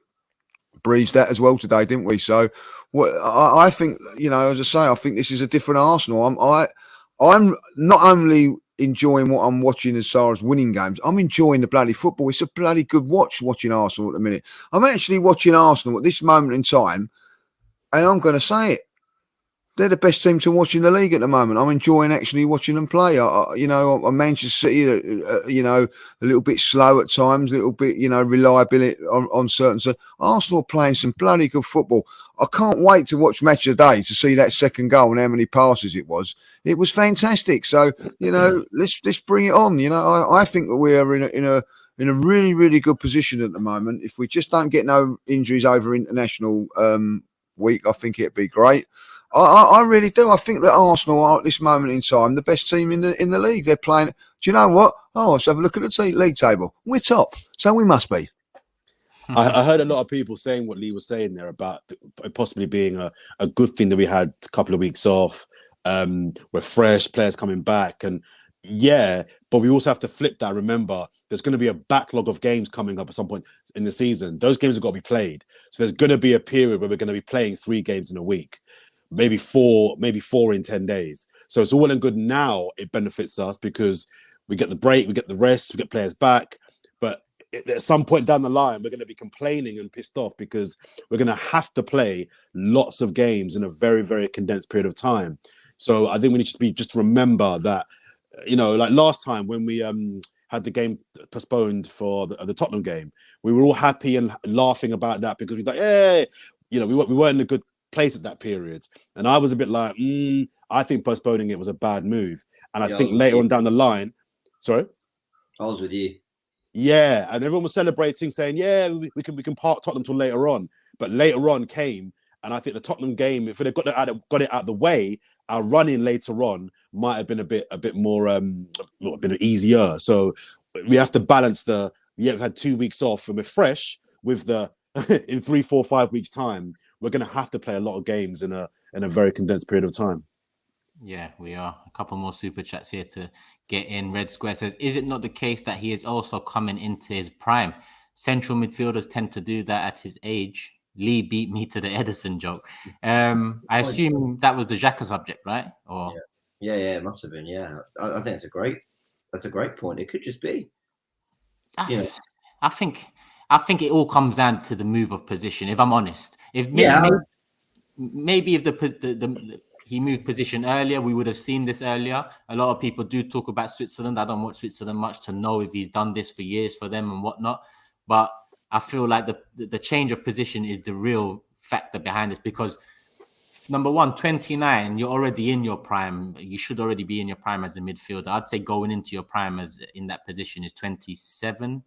breezed that as well today, didn't we? So, what I think, as I say, I think this is a different Arsenal. I'm not only enjoying what I'm watching as far as winning games, I'm enjoying the bloody football. It's a bloody good watching Arsenal at the minute. I'm actually watching Arsenal at this moment in time, and I'm going to say it. They're the best team to watch in the league at the moment. I'm enjoying actually watching them play. Manchester City, a little bit slow at times, a little bit, reliability on certain. So Arsenal are playing some bloody good football. I can't wait to watch Match of the Day to see that second goal and how many passes it was. It was fantastic. So let's bring it on. I think that we are in a really, really good position at the moment. If we just don't get no injuries over international week, I think it'd be great. I really do. I think that Arsenal are at this moment in time the best team in the league. They're playing. Do you know what? Oh, let's have a look at the league table. We're top, so we must be. I heard a lot of people saying what Lee was saying there about possibly being a good thing that we had a couple of weeks off. We're fresh, players coming back, and but we also have to flip that. Remember, there's going to be a backlog of games coming up at some point in the season. Those games have got to be played. So there's going to be a period where we're going to be playing 3 games in a week. Maybe four in 10 days. So it's all and good now. It benefits us because we get the break, we get the rest, we get players back. But at some point down the line, we're going to be complaining and pissed off because we're going to have to play lots of games in a very, very condensed period of time. So I think we need to just remember that, like last time when we had the game postponed for the Tottenham game, we were all happy and laughing about that because we thought, hey, we weren't in a good place at that period, and I was a bit like, I think postponing it was a bad move. And I think later on down the line, sorry, I was with you. Yeah, and everyone was celebrating, saying, "Yeah, we can park Tottenham till later on." But later on came, and I think the Tottenham game, if they'd got it out of the way, our running later on might have been a bit more, been easier. So we have to balance we've had 2 weeks off and we're fresh with the in 3, 4, 5 weeks time. We're going to have to play a lot of games in a very condensed period of time. Yeah, we are. A couple more super chats here to get in. Red Square says, is it not the case that he is also coming into his prime? Central midfielders tend to do that at his age. Lee beat me to the Edison joke. I assume that was the Xhaka subject, right? Or yeah, it must have been. Yeah, I think that's a great point. It could just be. I think it all comes down to the move of position. If I'm honest, maybe if he moved position earlier, we would have seen this earlier. A lot of people do talk about Switzerland. I don't watch Switzerland much to know if he's done this for years for them and whatnot. But I feel like the change of position is the real factor behind this because, number one, 29, you're already in your prime. You should already be in your prime as a midfielder. I'd say going into your prime as in that position is 27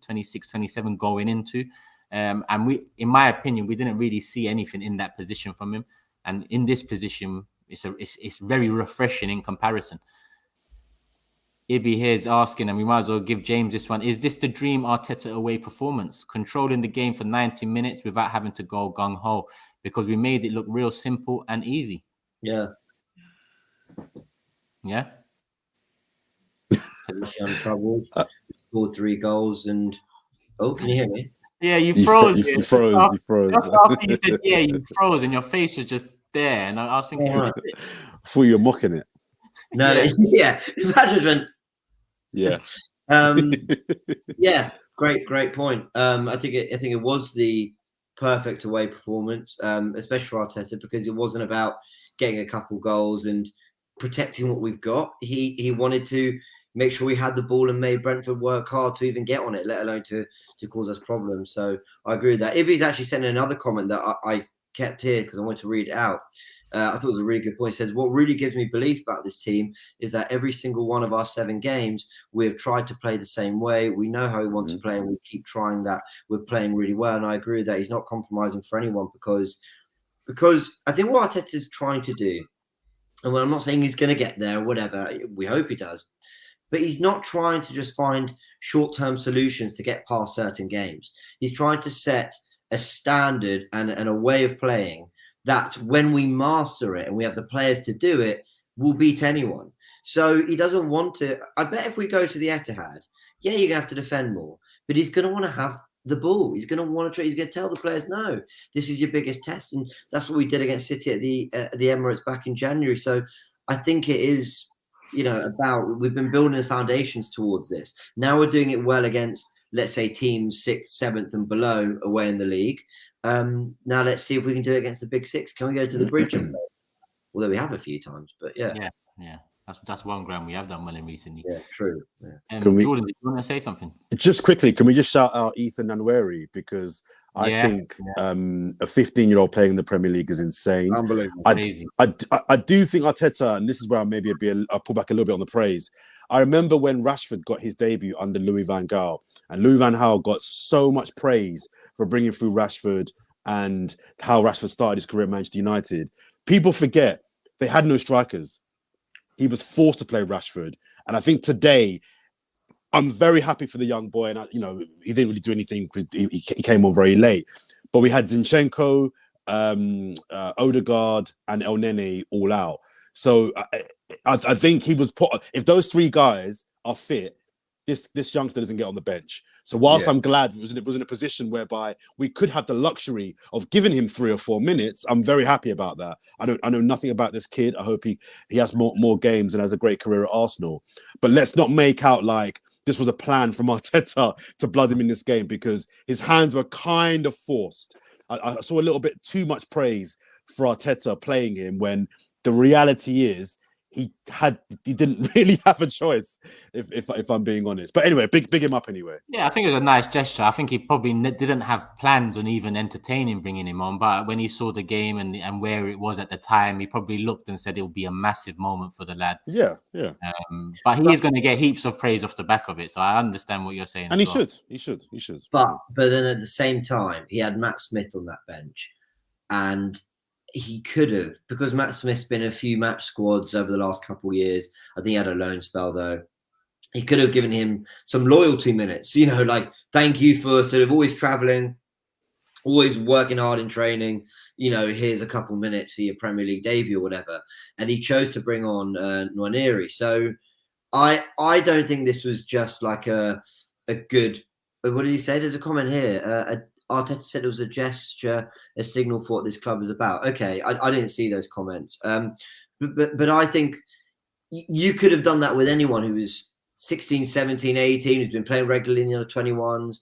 going into. And we, in my opinion, we didn't really see anything in that position from him. And in this position, it's very refreshing in comparison. Ibby here is asking, and we might as well give James this one. Is this the dream Arteta away performance? Controlling the game for 90 minutes without having to go gung-ho because we made it look real simple and easy. Yeah. Yeah? Untroubled. Scored 3 goals and... Oh, can you hear me? Yeah, you froze. You froze. Just after you said, yeah, you froze and your face was just there. And I was thinking... I thought you were mocking it. No, yeah. Imagine. Yeah. Yeah, great point. I think it was the perfect away performance, especially for Arteta, because it wasn't about getting a couple goals and protecting what we've got. He wanted to make sure we had the ball and made Brentford work hard to even get on it, let alone to cause us problems. So I agree with that. Ibby's actually sent in another comment that I kept here because I wanted to read it out. I thought it was a really good point. He says, what really gives me belief about this team is that every single one of our 7 games, we've tried to play the same way. We know how we want to play and we keep trying that. We're playing really well. And I agree with that. He's not compromising for anyone because I think what Arteta is trying to do, and I'm not saying he's going to get there or whatever, we hope he does, but he's not trying to just find short-term solutions to get past certain games. He's trying to set a standard and a way of playing that when we master it and we have the players to do it, we'll beat anyone. So he doesn't want to... I bet if we go to the Etihad, yeah, you're going to have to defend more, but he's going to want to have the ball. He's going to want to try. He's going to tell the players, no, this is your biggest test. And that's what we did against City at the Emirates back in January. So I think it is, we've been building the foundations towards this. Now we're doing it well against, let's say, teams 6th, 7th and below away in the league. Now let's see if we can do it against the big six. Can we go to the bridge and play? Although we have a few times, but yeah. That's one ground we have done well in recently. Yeah, true. Yeah. Jordan, do you want to say something? Just quickly, can we just shout out Ethan Nwaneri, because I think a 15-year-old playing in the Premier League is insane. Unbelievable. I do think Arteta, and this is where maybe I'll pull back a little bit on the praise. I remember when Rashford got his debut under Louis van Gaal, and Louis van Gaal got so much praise for bringing through Rashford and how Rashford started his career at Manchester United. People forget they had no strikers. He was forced to play Rashford. And I think today, I'm very happy for the young boy. And, he didn't really do anything because he came on very late. But we had Zinchenko, Odegaard and El Nene all out. So I think he was put... If those three guys are fit, this youngster doesn't get on the bench. So whilst I'm glad it was in a position whereby we could have the luxury of giving him 3 or 4 minutes, I'm very happy about that. I know nothing about this kid. I hope he has more games and has a great career at Arsenal. But let's not make out like this was a plan from Arteta to blood him in this game, because his hands were kind of forced. I saw a little bit too much praise for Arteta playing him, when the reality is he didn't really have a choice, if I'm being honest. But anyway, big him up anyway. Yeah, I think it was a nice gesture. I think he probably didn't have plans on even entertaining bringing him on, but when he saw the game and where it was at the time, he probably looked and said it would be a massive moment for the lad. Yeah. But he is going to get heaps of praise off the back of it, so I understand what you're saying. And he should. But then at the same time, he had Matt Smith on that bench, and he could have, because Matt Smith's been in a few match squads over the last couple of years. I think he had a loan spell though. He could have given him some loyalty minutes, like thank you for sort of always traveling, always working hard in training. Here's a couple minutes for your Premier League debut or whatever. And he chose to bring on Nwaneri. So I don't think this was just like a good. What did he say? There's a comment here. Arteta said it was a gesture, a signal for what this club is about. Okay, I didn't see those comments. But I think you could have done that with anyone who was 16, 17, 18, who's been playing regularly in the under-21s.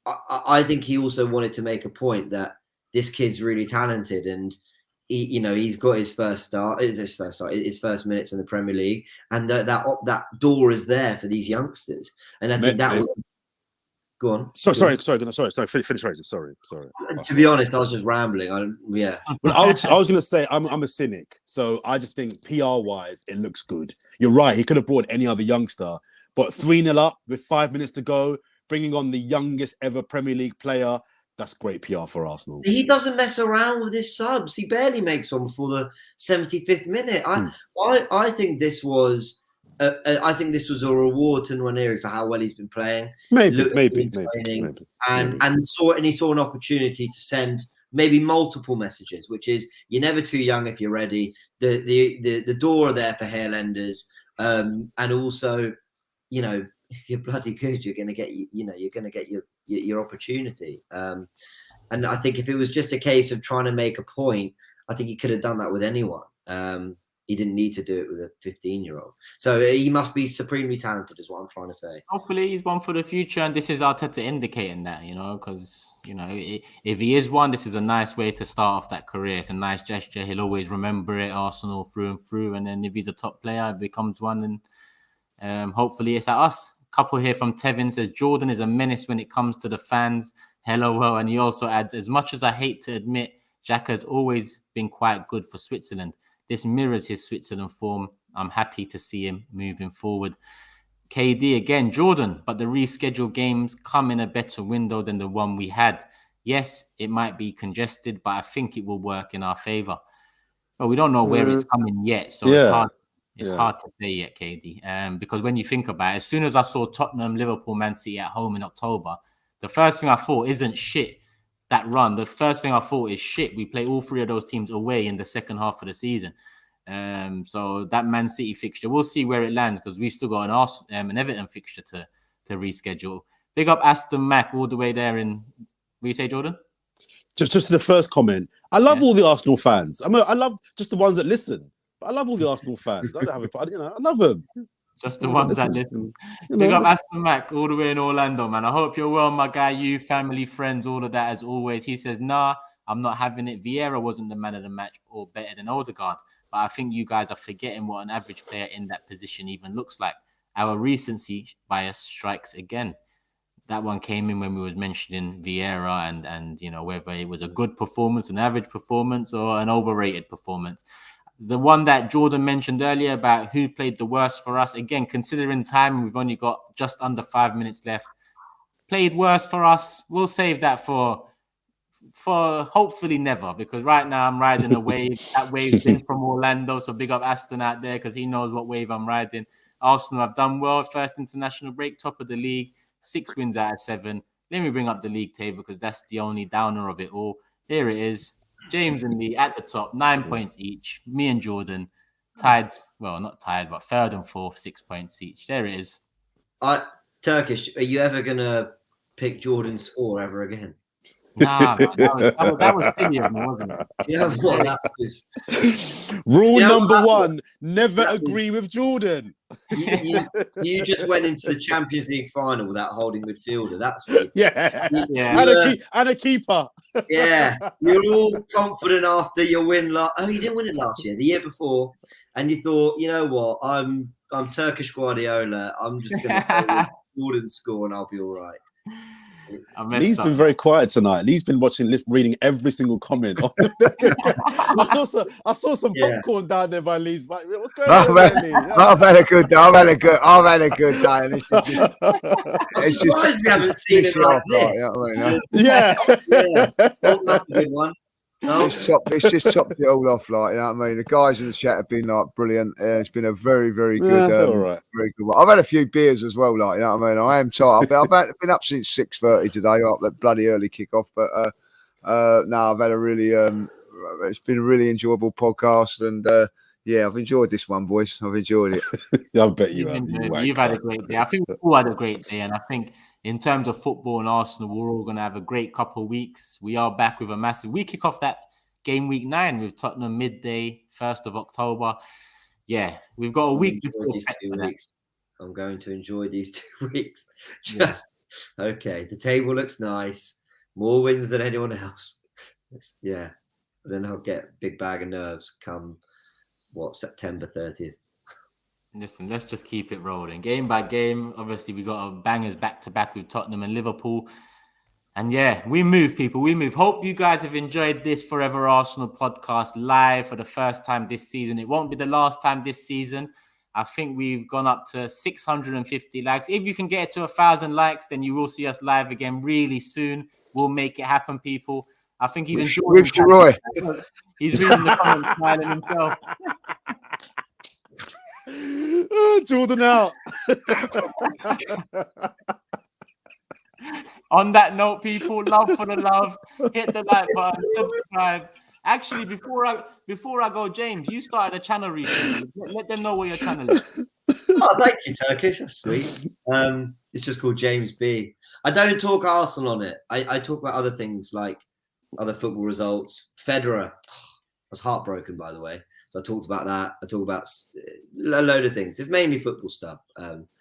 I think he also wanted to make a point that this kid's really talented, and he's got his first minutes in the Premier League, and that door is there for these youngsters. And I think that was... Go on. Sorry. Finish. Sorry. To be honest, I was just rambling. Well, I was going to say I'm a cynic, so I just think PR-wise it looks good. You're right. He could have brought any other youngster, but 3-0 up with 5 minutes to go, bringing on the youngest ever Premier League player. That's great PR for Arsenal. He doesn't mess around with his subs. He barely makes one before the 75th minute. I think this was. I think this was a reward to Nwaneri for how well he's been playing. Maybe. And he saw an opportunity to send maybe multiple messages, which is you're never too young if you're ready. The door are there for hairlenders, and also, if you're bloody good, you're going to get your opportunity. And I think if it was just a case of trying to make a point, I think he could have done that with anyone. He didn't need to do it with a 15-year-old. So he must be supremely talented, is what I'm trying to say. Hopefully he's one for the future, and this is Arteta indicating that, because, if he is one, this is a nice way to start off that career. It's a nice gesture. He'll always remember it, Arsenal through and through. And then if he's a top player, it becomes one. And hopefully it's at us. Couple here from Tevin says, Jordan is a menace when it comes to the fans. Hello, well. And he also adds, as much as I hate to admit, Xhaka has always been quite good for Switzerland. This mirrors his Switzerland form. I'm happy to see him moving forward. KD again, Jordan, but the rescheduled games come in a better window than the one we had. Yes, it might be congested, but I think it will work in our favour. But we don't know where it's coming yet, so it's hard to say yet, KD. Because when you think about it, as soon as I saw Tottenham, Liverpool, Man City at home in October, the first thing I thought isn't shit. That run, the first thing I thought is shit. We play all 3 of those teams away in the second half of the season. So that Man City fixture, we'll see where it lands, because we still got an Everton fixture to reschedule. Big up Aston Mac all the way there in. What you say, Jordan? Just the first comment. I love all the Arsenal fans. I love just the ones that listen. But I love all the Arsenal fans. I don't have I love them. Just the ones that listen. Big up Aston Mac all the way in Orlando, man. I hope you're well, my guy. You, family, friends, all of that as always. He says, nah, I'm not having it. Vieira wasn't the man of the match or better than Odegaard. But I think you guys are forgetting what an average player in that position even looks like. Our recency bias strikes again. That one came in when we was mentioning Vieira and whether it was a good performance, an average performance, or an overrated performance. The one that Jordan mentioned earlier about who played the worst for us, again, considering time, we've only got just under 5 minutes left. Played worse for us. We'll save that for hopefully never, because right now I'm riding a wave. That wave's been from Orlando, so big up Aston out there because he knows what wave I'm riding. Arsenal have done well. First international break, top of the league. 6 wins out of 7. Let me bring up the league table because that's the only downer of it all. Here it is. James and Lee at the top, 9 points each. Me and Jordan tied, well, not tied, but third and fourth, 6 points each. There it is. Turkish, are you ever going to pick Jordan's score ever again? Nah, man, that was silly of me, wasn't it? You know what? That was... Rule number 1, never agree with Jordan. You just went into the Champions League final without holding midfielder. That's what And a keeper. Yeah, you're all confident after your win. You didn't win it last year, the year before, and you thought, you know what? I'm Turkish Guardiola. I'm just going to go with Jordan's score, and I'll be all right. Lee's been very quiet tonight. Lee's been reading every single comment. I saw some popcorn down there by Lee's. What's going on, Lee? I've had a good day. I've had a good day. And it's just we haven't seen it like this. That's a good one. No. It's just topped it all off, like, you know what I mean. The guys in the chat have been like brilliant. It's been a very, very good, very good one. I've had a few beers as well, like, you know what I mean. I am tired. I've been up since 6:30 today, up that bloody early kickoff. But no, I've had a really, it's been a really enjoyable podcast, and I've enjoyed this one, boys. I've enjoyed it. I bet you have. You've had a great day. I think we all had a great day, and I think in terms of football and Arsenal, we're all going to have a great couple of weeks. We are back with a massive... We kick off that game week 9 with Tottenham midday, 1st of October. Yeah, we've got a week before these 2 weeks. I'm going to enjoy these 2 weeks. Okay, the table looks nice. More wins than anyone else. Yeah. Then I'll get a big bag of nerves come, September 30th. Listen, let's just keep it rolling. Game by game. Obviously, we got our bangers back-to-back with Tottenham and Liverpool. And yeah, we move, people. We move. Hope you guys have enjoyed this Fourever Arsenal podcast live for the first time this season. It won't be the last time this season. I think we've gone up to 650 likes. If you can get it to 1,000 likes, then you will see us live again really soon. We'll make it happen, people. I think even with Roy. He's reading the comments, smiling himself. Jordan out. On that note, people, love for the love. Hit the like button, subscribe. Actually, before I go, James, you started a channel recently. Let them know what your channel is. Oh, thank you, Turkish. That's sweet. It's just called James B. I don't talk Arsenal on it. I talk about other things like other football results. Federer. I was heartbroken, by the way. So I talked about that. I talk about a load of things. It's mainly football stuff.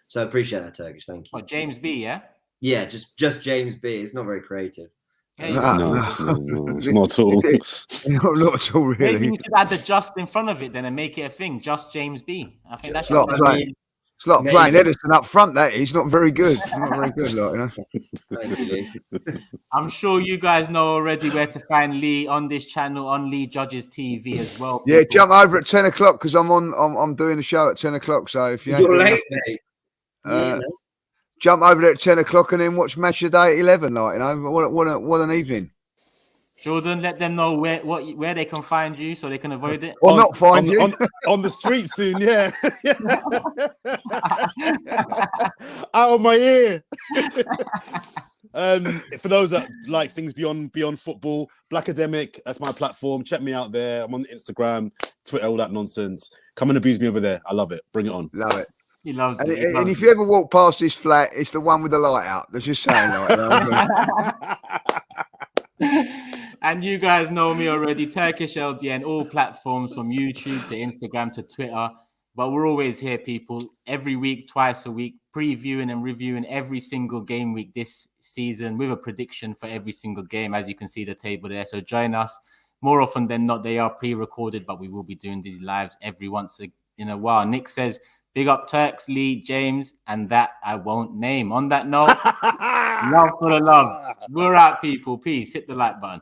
So I appreciate that, Turkish. Thank you. Oh, James B, yeah? Yeah, just James B. It's not very creative. Hey, No, it's not at all. Not at all, really. Maybe you should add the just in front of it then and make it a thing. Just James B. I think that's it's like playing Edison up front. That he's not very good. He's not very good, like, you know. Thank you, Lee. I'm sure you guys know already where to find Lee on this channel on Lee Judges TV as well. Yeah, jump over at 10 o'clock because I'm doing a show at 10 o'clock. So if you're late, mate. Jump over there at 10 o'clock and then watch Match of the Day at 11. Like, you know, what an evening. Jordan, let them know where they can find you so they can avoid it. Or not find you. On the street soon, yeah. Out of my ear. For those that like things beyond football, Black Academic, that's my platform. Check me out there. I'm on Instagram, Twitter, all that nonsense. Come and abuse me over there. I love it. Bring it on. Love it. He loves And, it. He and loves if it. you ever walk past this flat, it's the one with the light out. They're just saying like that. And you guys know me already, Turkish LDN, all platforms from YouTube to Instagram to Twitter. But we're always here, people, every week, twice a week, previewing and reviewing every single game week this season with a prediction for every single game, as you can see the table there. So join us. More often than not, they are pre-recorded, but we will be doing these lives every once in a while. Nick says, big up Turks, Lee, James, and that I won't name. On that note, love for the love. We're out, people. Peace. Hit the like button.